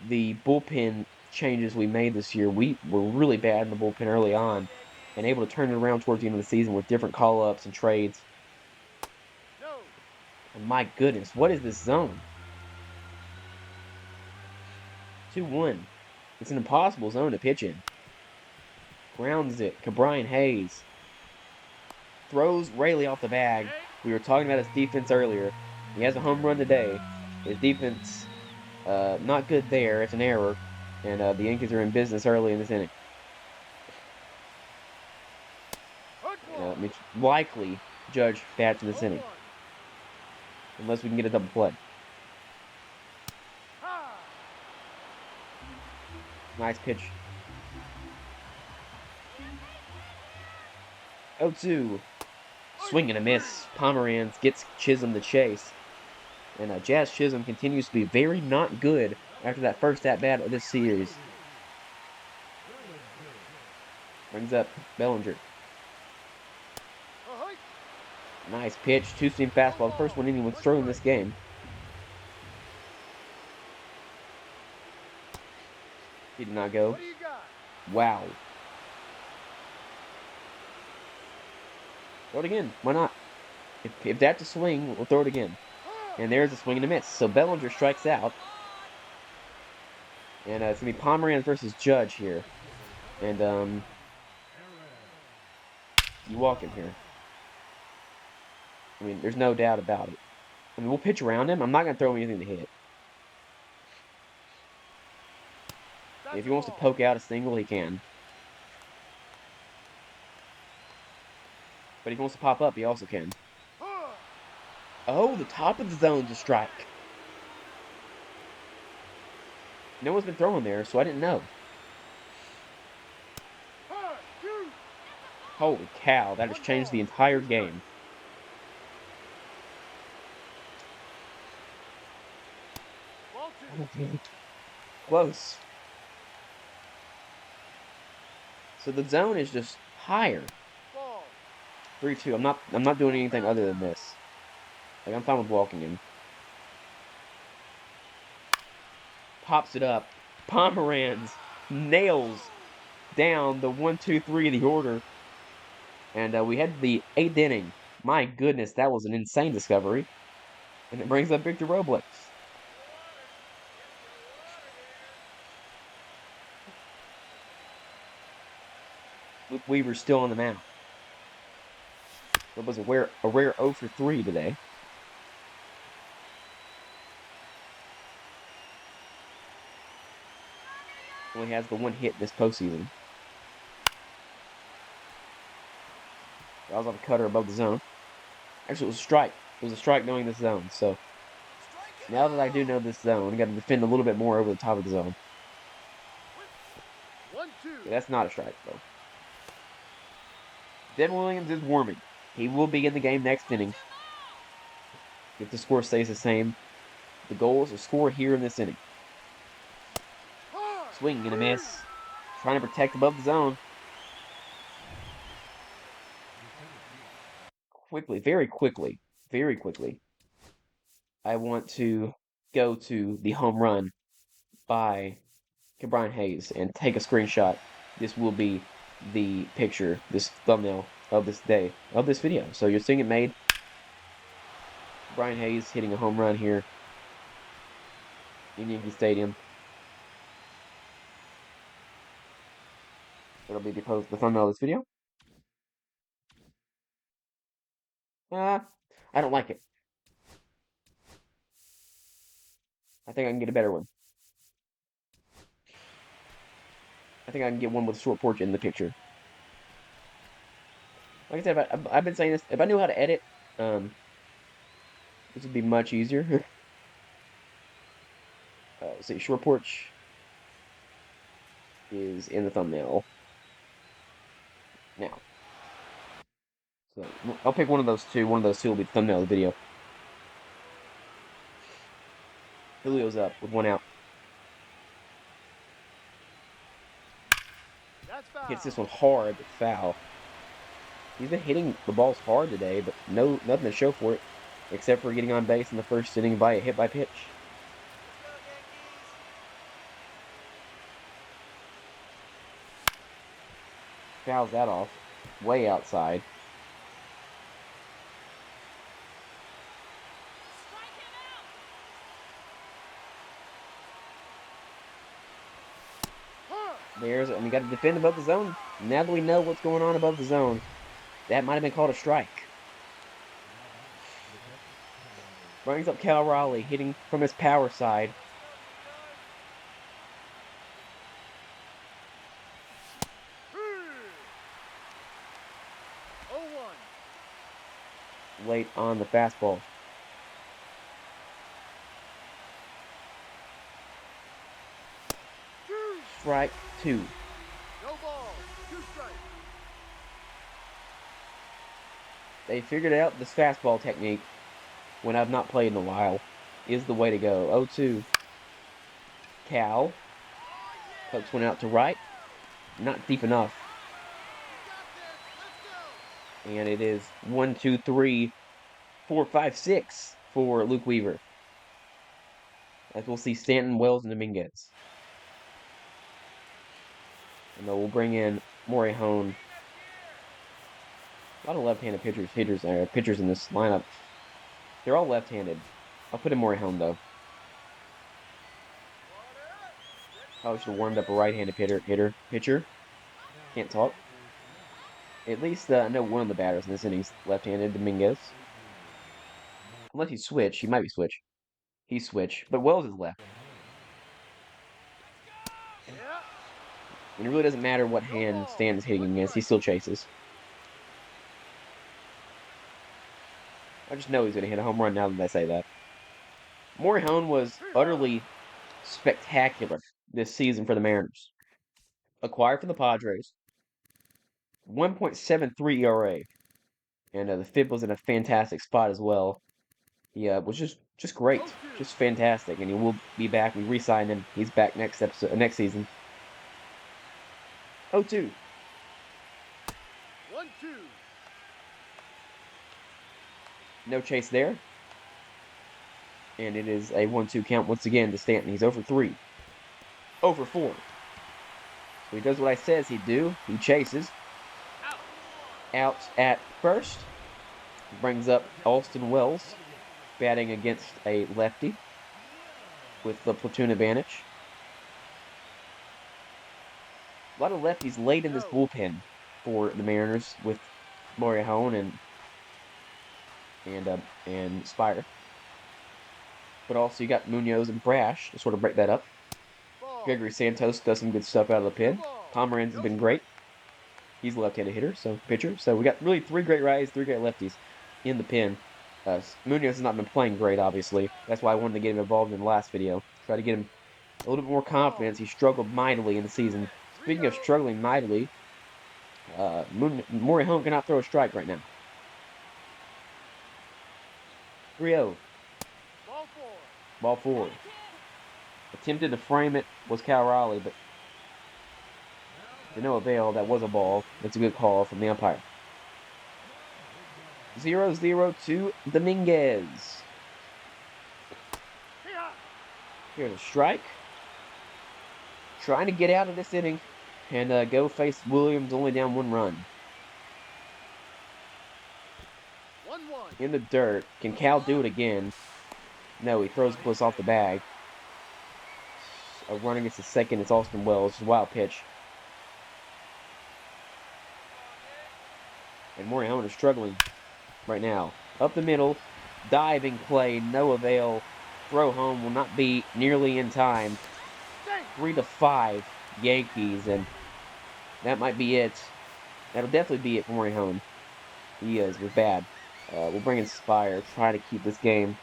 the bullpen changes we made this year. We were really bad in the bullpen early on and able to turn it around towards the end of the season with different call-ups and trades. And my goodness, what is this zone? 2-1. It's an impossible zone to pitch in. Grounds it. Cabrian Hayes throws Rayleigh off the bag. We were talking about his defense earlier. He has a home run today. His defense, not good there. It's an error. And the Yankees are in business early in this inning. Likely Judge bats in this inning. Unless we can get a double play. Nice pitch. 0-2. Swing and a miss. Pomeranz gets Chisholm the chase. And Jazz Chisholm continues to be very not good after that first at-bat of this series. Brings up Bellinger. Nice pitch. 2-seam fastball. The first one anyone's thrown in this game. He did not go. What do you got? Wow. Throw it again. Why not? If that's a swing, we'll throw it again. And there's a swing and a miss. So Bellinger strikes out. And it's going to be Pomeranz versus Judge here. And, you walk him here. I mean, there's no doubt about it. I mean, we'll pitch around him. I'm not going to throw him anything to hit. If he wants to poke out a single, he can. But if he wants to pop up, he also can. Oh, the top of the zone's a strike. No one's been throwing there, so I didn't know. Holy cow, that has changed the entire game. Close. So the zone is just higher. 3-2. I'm not doing anything other than this. Like, I'm fine with walking him. Pops it up. Pomeranz nails down the 1-2-3 of the order. And we had the 8th inning. My goodness, that was an insane discovery. And it brings up Victor Robles. Luke Weaver's still on the mound. It was a rare 0 for 3 today. Only has the one hit this postseason. That was on a cutter above the zone. Actually, it was a strike. It was a strike knowing this zone. So now that I do know this zone, I got to defend a little bit more over the top of the zone. Yeah, that's not a strike, though. Devin Williams is warming. He will be in the game next inning. If the score stays the same, the goal is to score here in this inning. Swing and a miss. Trying to protect above the zone. Very quickly, I want to go to the home run by Brian Hayes and take a screenshot. This will be the picture, this thumbnail of this day, of this video. So you're seeing it made. Brian Hayes hitting a home run here in Yankee Stadium. That'll be the thumbnail of this video. I don't like it. I think I can get a better one. I think I can get one with a short porch in the picture. Like I said, I've been saying this. If I knew how to edit, this would be much easier. Let's see, short porch is in the thumbnail now. So I'll pick one of those two. One of those two will be the thumbnail of the video. Julio's up with 1 out. Hits this one hard, but foul. He's been hitting the balls hard today, but nothing to show for it, except for getting on base in the first inning by a hit by pitch. Fouls that off, way outside. And we got to defend above the zone. Now that we know what's going on above the zone, that might have been called a strike. Brings up Cal Raleigh, hitting from his power side. Late on the fastball. Strike 2. No ball, 2 strikes. They figured out this fastball technique, when I've not played in a while, is the way to go. 0-2. Cal pokes one out to right. Not deep enough. And it is 1, 2, 3, 4, 5, 6 for Luke Weaver. As we'll see Stanton, Wells, and Dominguez. And then we'll bring in Morihone. A lot of left-handed pitchers in this lineup. They're all left-handed. I'll put in Morihone though. Probably should have warmed up a right-handed pitcher. Can't talk. At least I know one of the batters in this inning's left-handed, Dominguez. Unless he switch, he might be switch. He's switch, but Wells is left. And it really doesn't matter what hand Stan is hitting against, he still chases. I just know he's going to hit a home run now that I say that. Morihone was utterly spectacular this season for the Mariners. Acquired from the Padres, 1.73 ERA, and the FIP was in a fantastic spot as well. He was just great, just fantastic, and he will be back. We re-signed him. He's back next season. 0-2. 1-2. No chase there. And it is a 1-2 count once again to Stanton. He's over 3. Over 4. So he does what I says he'd do. He chases. Out at first. Brings up Alston Wells, batting against a lefty with the platoon advantage. A lot of lefties late in this bullpen for the Mariners with Morihone and Spire. But also you got Munoz and Brash to sort of break that up. Gregory Santos does some good stuff out of the pen. Pomeranz has been great. He's a left-handed hitter, so pitcher. So we got really 3 great righties, 3 great lefties in the pen. Munoz has not been playing great, obviously. That's why I wanted to get him involved in the last video. Try to get him a little bit more confidence. He struggled mightily in the season. Speaking of struggling mightily, Morihone cannot throw a strike right now. 3-0. Ball 4. Attempted to frame it was Cal Raleigh, but to no avail. That was a ball. That's a good call from the umpire. 0-0 to Dominguez. Here's a strike. Trying to get out of this inning and go face Williams, only down 1 run. 1-1. In the dirt. Can Cal do it again? No, he throws Bliss off the bag. A run against the second. It's Austin Wells. It's a wild pitch. And Morihone is struggling right now. Up the middle. Diving play. No avail. Throw home will not be nearly in time. 3-5 Yankees, and that might be it. That'll definitely be it for Morihone. He was bad. We'll bring in Spire, try to keep this game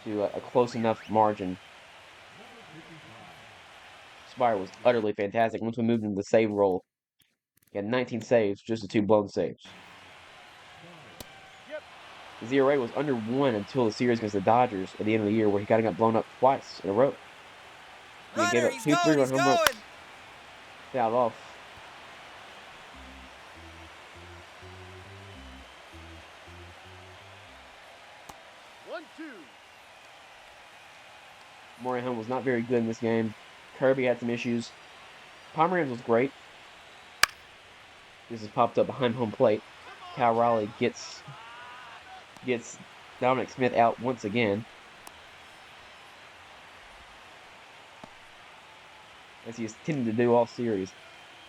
to a close enough margin. Spire was utterly fantastic once we moved into the save role. He had 19 saves, just the 2 blown saves. His ERA was under 1 until the series against the Dodgers at the end of the year, where he got blown up twice in a row. He gave up 2 3-run home runs. Fouled off. Morihone was not very good in this game. Kirby had some issues. Pomeranz was great. This has popped up behind home plate. Cal Raleigh gets Dominic Smith out once again, as he has tended to do all series.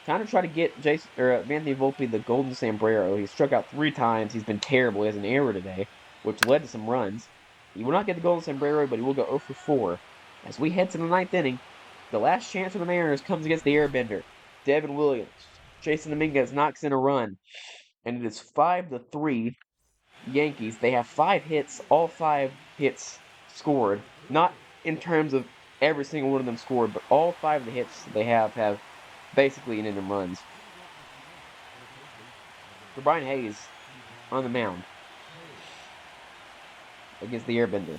Trying to try to get Anthony Volpe the golden sombrero. He struck out 3 times. He's been terrible. He has an error today, which led to some runs. He will not get the golden sombrero, but he will go 0 for 4. As we head to the 9th inning, the last chance for the Mariners comes against the airbender, Devin Williams. Jason Dominguez knocks in a run, and it is 5-3 Yankees. They have 5 hits, all 5 hits scored. Not in terms of every single one of them scored, but all 5 of the hits they have basically ended in runs. For Brian Hayes on the mound against the airbender.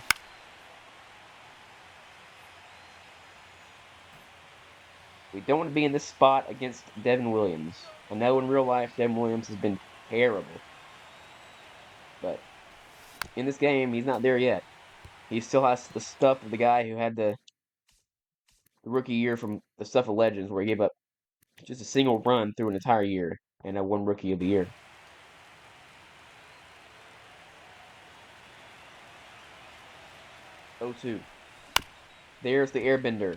We don't want to be in this spot against Devin Williams. I know in real life Devin Williams has been terrible. But in this game, he's not there yet. He still has the stuff of the guy who had the the rookie year from the stuff of legends where he gave up just a single run through an entire year and won Rookie of the Year. Oh two. There's the airbender.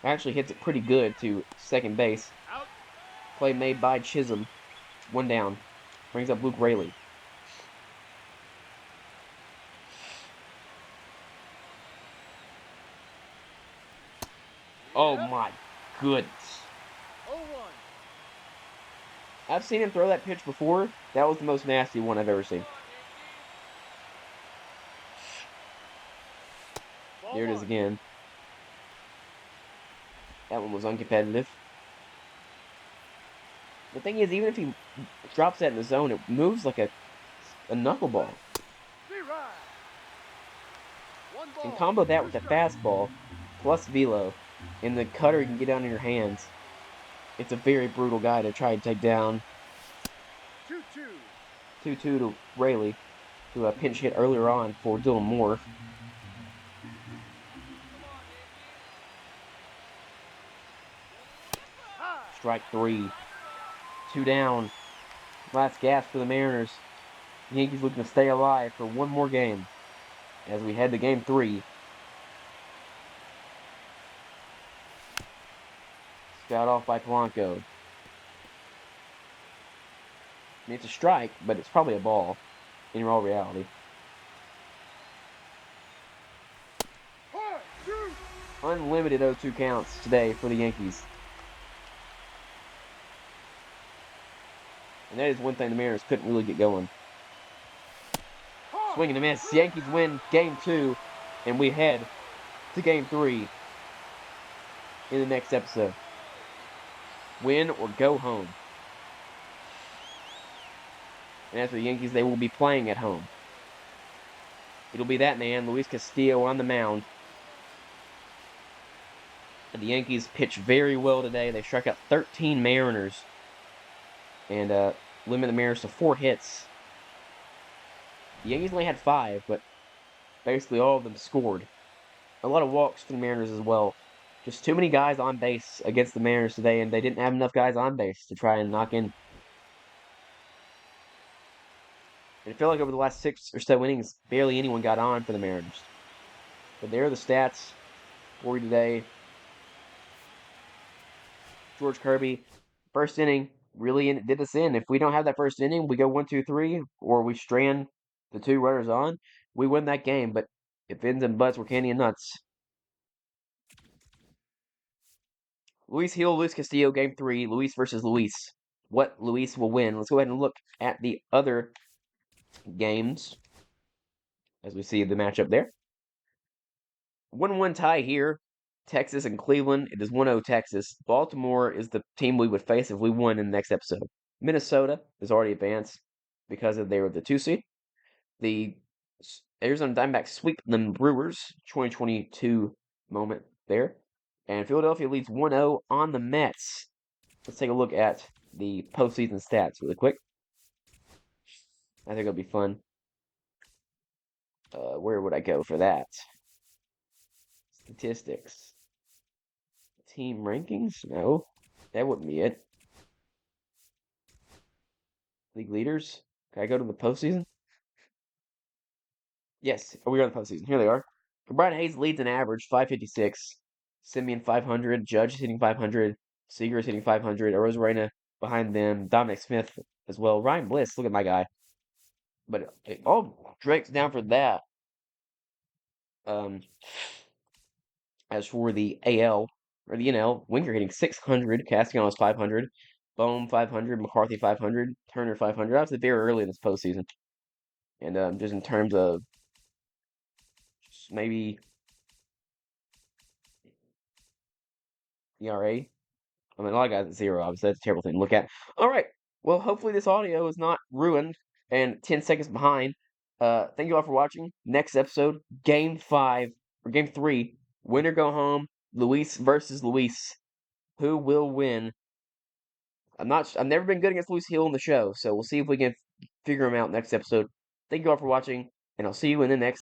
Actually hits it pretty good to second base. Out. Play made by Chisholm. One down. Brings up Luke Raley. Oh Yep. my goodness. 0-1. I've seen him throw that pitch before. That was the most nasty one I've ever seen. Ball There it is one. again. That one was uncompetitive. The thing is, even if he drops that in the zone, it moves like a knuckleball. Right. One ball. And combo that with Two the strikes. fastball plus velo, and the cutter you can get down in your hands. It's a very brutal guy to try and take down. 2-2. 2-2 to Raley, who pinch hit earlier on for Dylan Moore. High. Strike three. Two down. Last gasp for the Mariners. The Yankees looking to stay alive for one more game as we head to game three. Scout off by Polanco. I mean, it's a strike, but it's probably a ball in all reality. Hard. Shoot. Unlimited 0-2 counts today for the Yankees. And that is one thing the Mariners couldn't really get going. Hard. Swing and a miss. Yankees win game two, and we head to game three in the next episode. Win or go home. And as for the Yankees, they will be playing at home. It'll be that man, Luis Castillo, on the mound. And the Yankees pitched very well today. They struck out 13 Mariners and limit the Mariners to 4 hits. The Yankees only had 5, but basically all of them scored. A lot of walks for the Mariners as well. Just too many guys on base against the Mariners today, and they didn't have enough guys on base to try and knock in. And I feel like over the last 6 or so innings, barely anyone got on for the Mariners. But there are the stats for you today. George Kirby, first inning, really did us in. If we don't have that first inning, we go 1-2-3, or we strand the 2 runners on, we win that game. But if ends and butts were candy and nuts. Luis Hill, Luis Castillo, game 3, Luis versus Luis. What Luis will win? Let's go ahead and look at the other games as we see the matchup there. 1-1 tie here. Texas and Cleveland. It is 1-0 Texas. Baltimore is the team we would face if we won in the next episode. Minnesota is already advanced because they were the 2 seed. The Arizona Diamondbacks sweep the Brewers. 2022 moment there. And Philadelphia leads 1-0 on the Mets. Let's take a look at the postseason stats really quick. I think it'll be fun. Where would I go for that? Statistics. Team rankings? No, that wouldn't be it. League leaders? Can I go to the postseason? Yes, we are in the postseason. Here they are. Brian Hayes leads an average, 556. Simeon 500. Judge is hitting 500. Seager is hitting 500. Arozarena behind them. Dominic Smith as well. Ryan Bliss, look at my guy. But Drake's down for that. As for the AL, or the NL, Winker hitting 600. Castellanos 500. Bohm 500. McCarthy 500. Turner 500. Obviously very early in this postseason. And just in terms of maybe ERA. I mean, a lot of guys at 0, obviously. That's a terrible thing to look at. All right. Well, hopefully this audio is not ruined and 10 seconds behind. Thank you all for watching. Next episode, Game 5, or Game 3, win or go home, Luis versus Luis. Who will win? I've never been good against Luis Hill in the show, so we'll see if we can figure him out next episode. Thank you all for watching, and I'll see you in the next